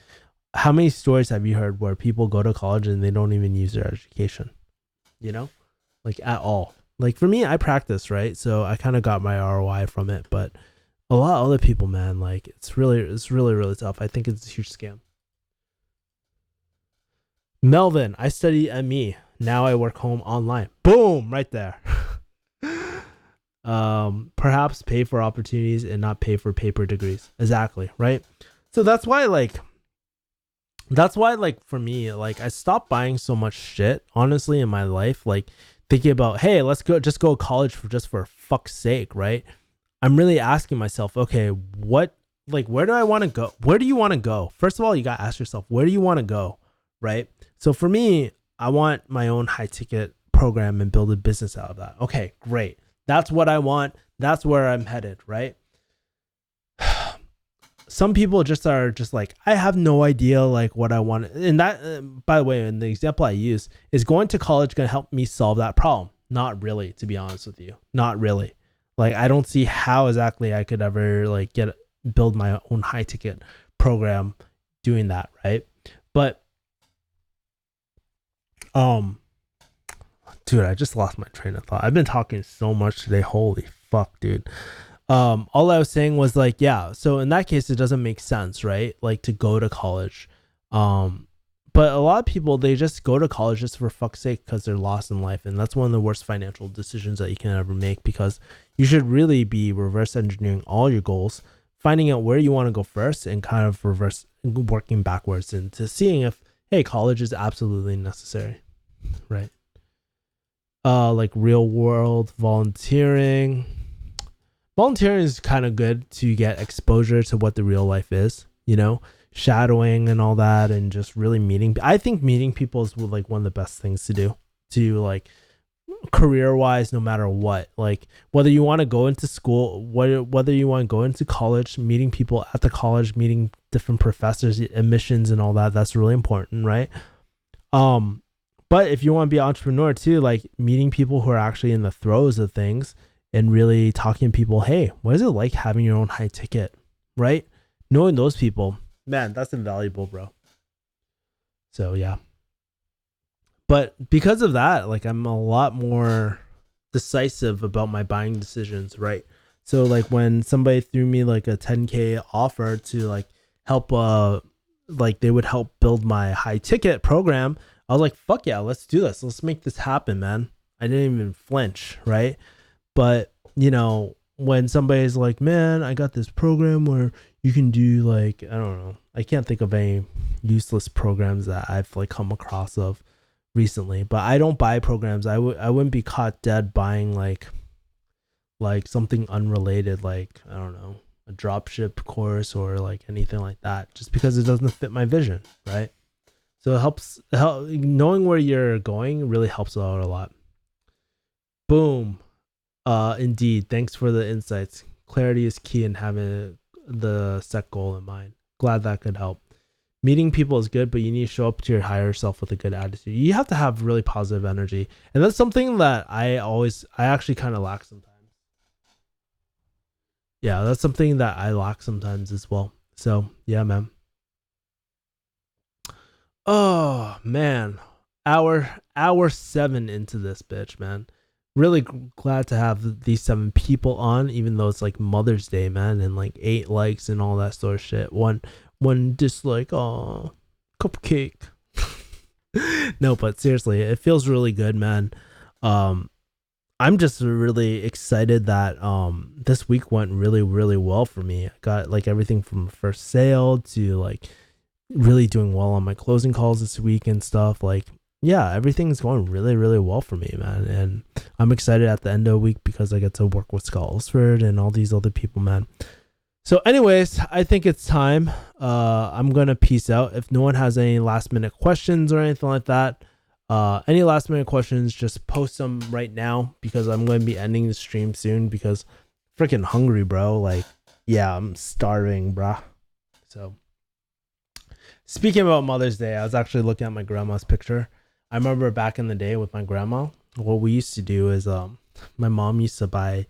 How many stories have you heard where people go to college and they don't even use their education, like at all? Like for me, I practice, right? So I kind of got my ROI from it, but a lot of other people, man, like it's really, really tough. I think it's a huge scam. Melvin, I study ME. Now I work home online. Boom, right there. Perhaps pay for opportunities and not pay for paper degrees. Exactly, right? So that's why for me, like I stopped buying so much shit, honestly, in my life, like thinking about, hey, let's go to college for fuck's sake, right? I'm really asking myself, okay, where do I want to go? Where do you want to go? First of all, you got to ask yourself, where do you want to go, right? So for me, I want my own high ticket program and build a business out of that. Okay, great. That's what I want. That's where I'm headed, right? some people just are just like, I have no idea like what I want. And that, by the way, in the example I use, is going to college going to help me solve that problem? Not really, to be honest with you. Not really. Like, I don't see how exactly I could ever like build my own high ticket program doing that, right? But dude, I just lost my train of thought. I've been talking so much today. Holy fuck, dude. All I was saying was like, yeah, so in that case it doesn't make sense, right? Like to go to college. But a lot of people, they just go to college just for fuck's sake because they're lost in life, and that's one of the worst financial decisions that you can ever make, because you should really be reverse engineering all your goals, finding out where you want to go first, and kind of reverse working backwards into seeing if, hey, college is absolutely necessary, right? Like real world volunteering. Volunteering is kind of good to get exposure to what the real life is, you know, shadowing and all that, and just really meeting. I think meeting people is like one of the best things to do, to like career wise, no matter what. Like whether you want to go into school, whether you want to go into college, meeting people at the college, meeting different professors, admissions and all that, that's really important, right? But if you want to be an entrepreneur too, like meeting people who are actually in the throes of things and really talking to people, hey, what is it like having your own high ticket, right? Knowing those people, man, that's invaluable, bro. So yeah. But because of that, like I'm a lot more decisive about my buying decisions, right? So like when somebody threw me like a 10K offer to like help, like they would help build my high ticket program, I was like, fuck yeah, let's do this. Let's make this happen, man. I didn't even flinch, right? But, you know, when somebody's like, man, I got this program where you can do like, I don't know. I can't think of any useless programs that I've like come across of recently, but I don't buy programs. I wouldn't be caught dead buying like something unrelated, like, I don't know, a dropship course or like anything like that, just because it doesn't fit my vision, right? So it helps knowing where you're going really helps out a lot. Boom. Indeed. Thanks for the insights. Clarity is key in having the set goal in mind. Glad that could help. Meeting people is good, but you need to show up to your higher self with a good attitude. You have to have really positive energy. And that's something that I actually kind of lack sometimes. Yeah, that's something that I lack sometimes as well. So yeah, man. Oh man, hour 7 into this bitch, man. Really glad to have these 7 people on, even though it's like Mother's Day, man, and like 8 likes and all that sort of shit. One dislike, oh, cupcake. No, but seriously, it feels really good, man. I'm just really excited that this week went really, really well for me. I got like everything from first sale to like really doing well on my closing calls this week and stuff. Like, yeah, everything's going really, really well for me, man. And I'm excited at the end of the week because I get to work with Scott Olsford and all these other people, man. So anyways, I think it's time. I'm going to peace out. If no one has any last minute questions or anything like that, any last minute questions, just post them right now, because I'm going to be ending the stream soon because I'm freaking hungry, bro. Like, yeah, I'm starving, bruh. So speaking about Mother's Day, I was actually looking at my grandma's picture. I remember back in the day with my grandma, what we used to do is my mom used to buy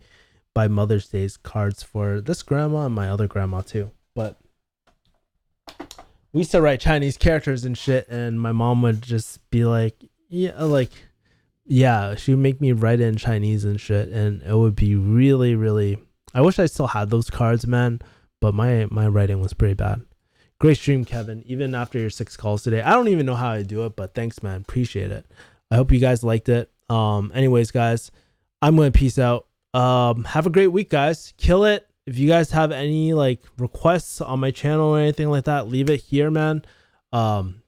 Mother's Day's cards for this grandma and my other grandma too. But we used to write Chinese characters and shit, and my mom would just be like, yeah, she would make me write it in Chinese and shit, and it would be really, really, I wish I still had those cards, man, but my writing was pretty bad. Great stream, Kevin. Even after your 6 calls today. I don't even know how I do it, but thanks, man. Appreciate it. I hope you guys liked it. Anyways, guys, I'm going to peace out. Have a great week, guys. Kill it. If you guys have any like requests on my channel or anything like that, leave it here, man.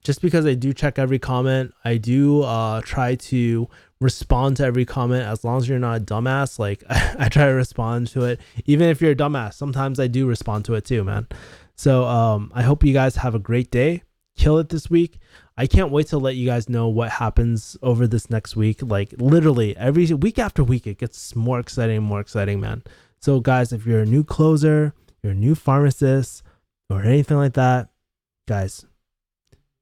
Just because I do check every comment. I do try to respond to every comment, as long as you're not a dumbass. Like I try to respond to it. Even if you're a dumbass, sometimes I do respond to it too, man. So I hope you guys have a great day. Kill it this week. I can't wait to let you guys know what happens over this next week. Like literally every week after week, it gets more exciting, man. So guys, if you're a new closer, you're a new pharmacist, or anything like that, guys,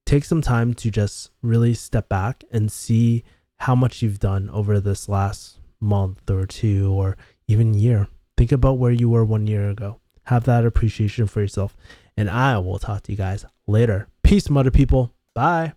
take some time to just really step back and see how much you've done over this last month or two or even year. Think about where you were 1 year ago. Have that appreciation for yourself. And I will talk to you guys later. Peace, mother people. Bye.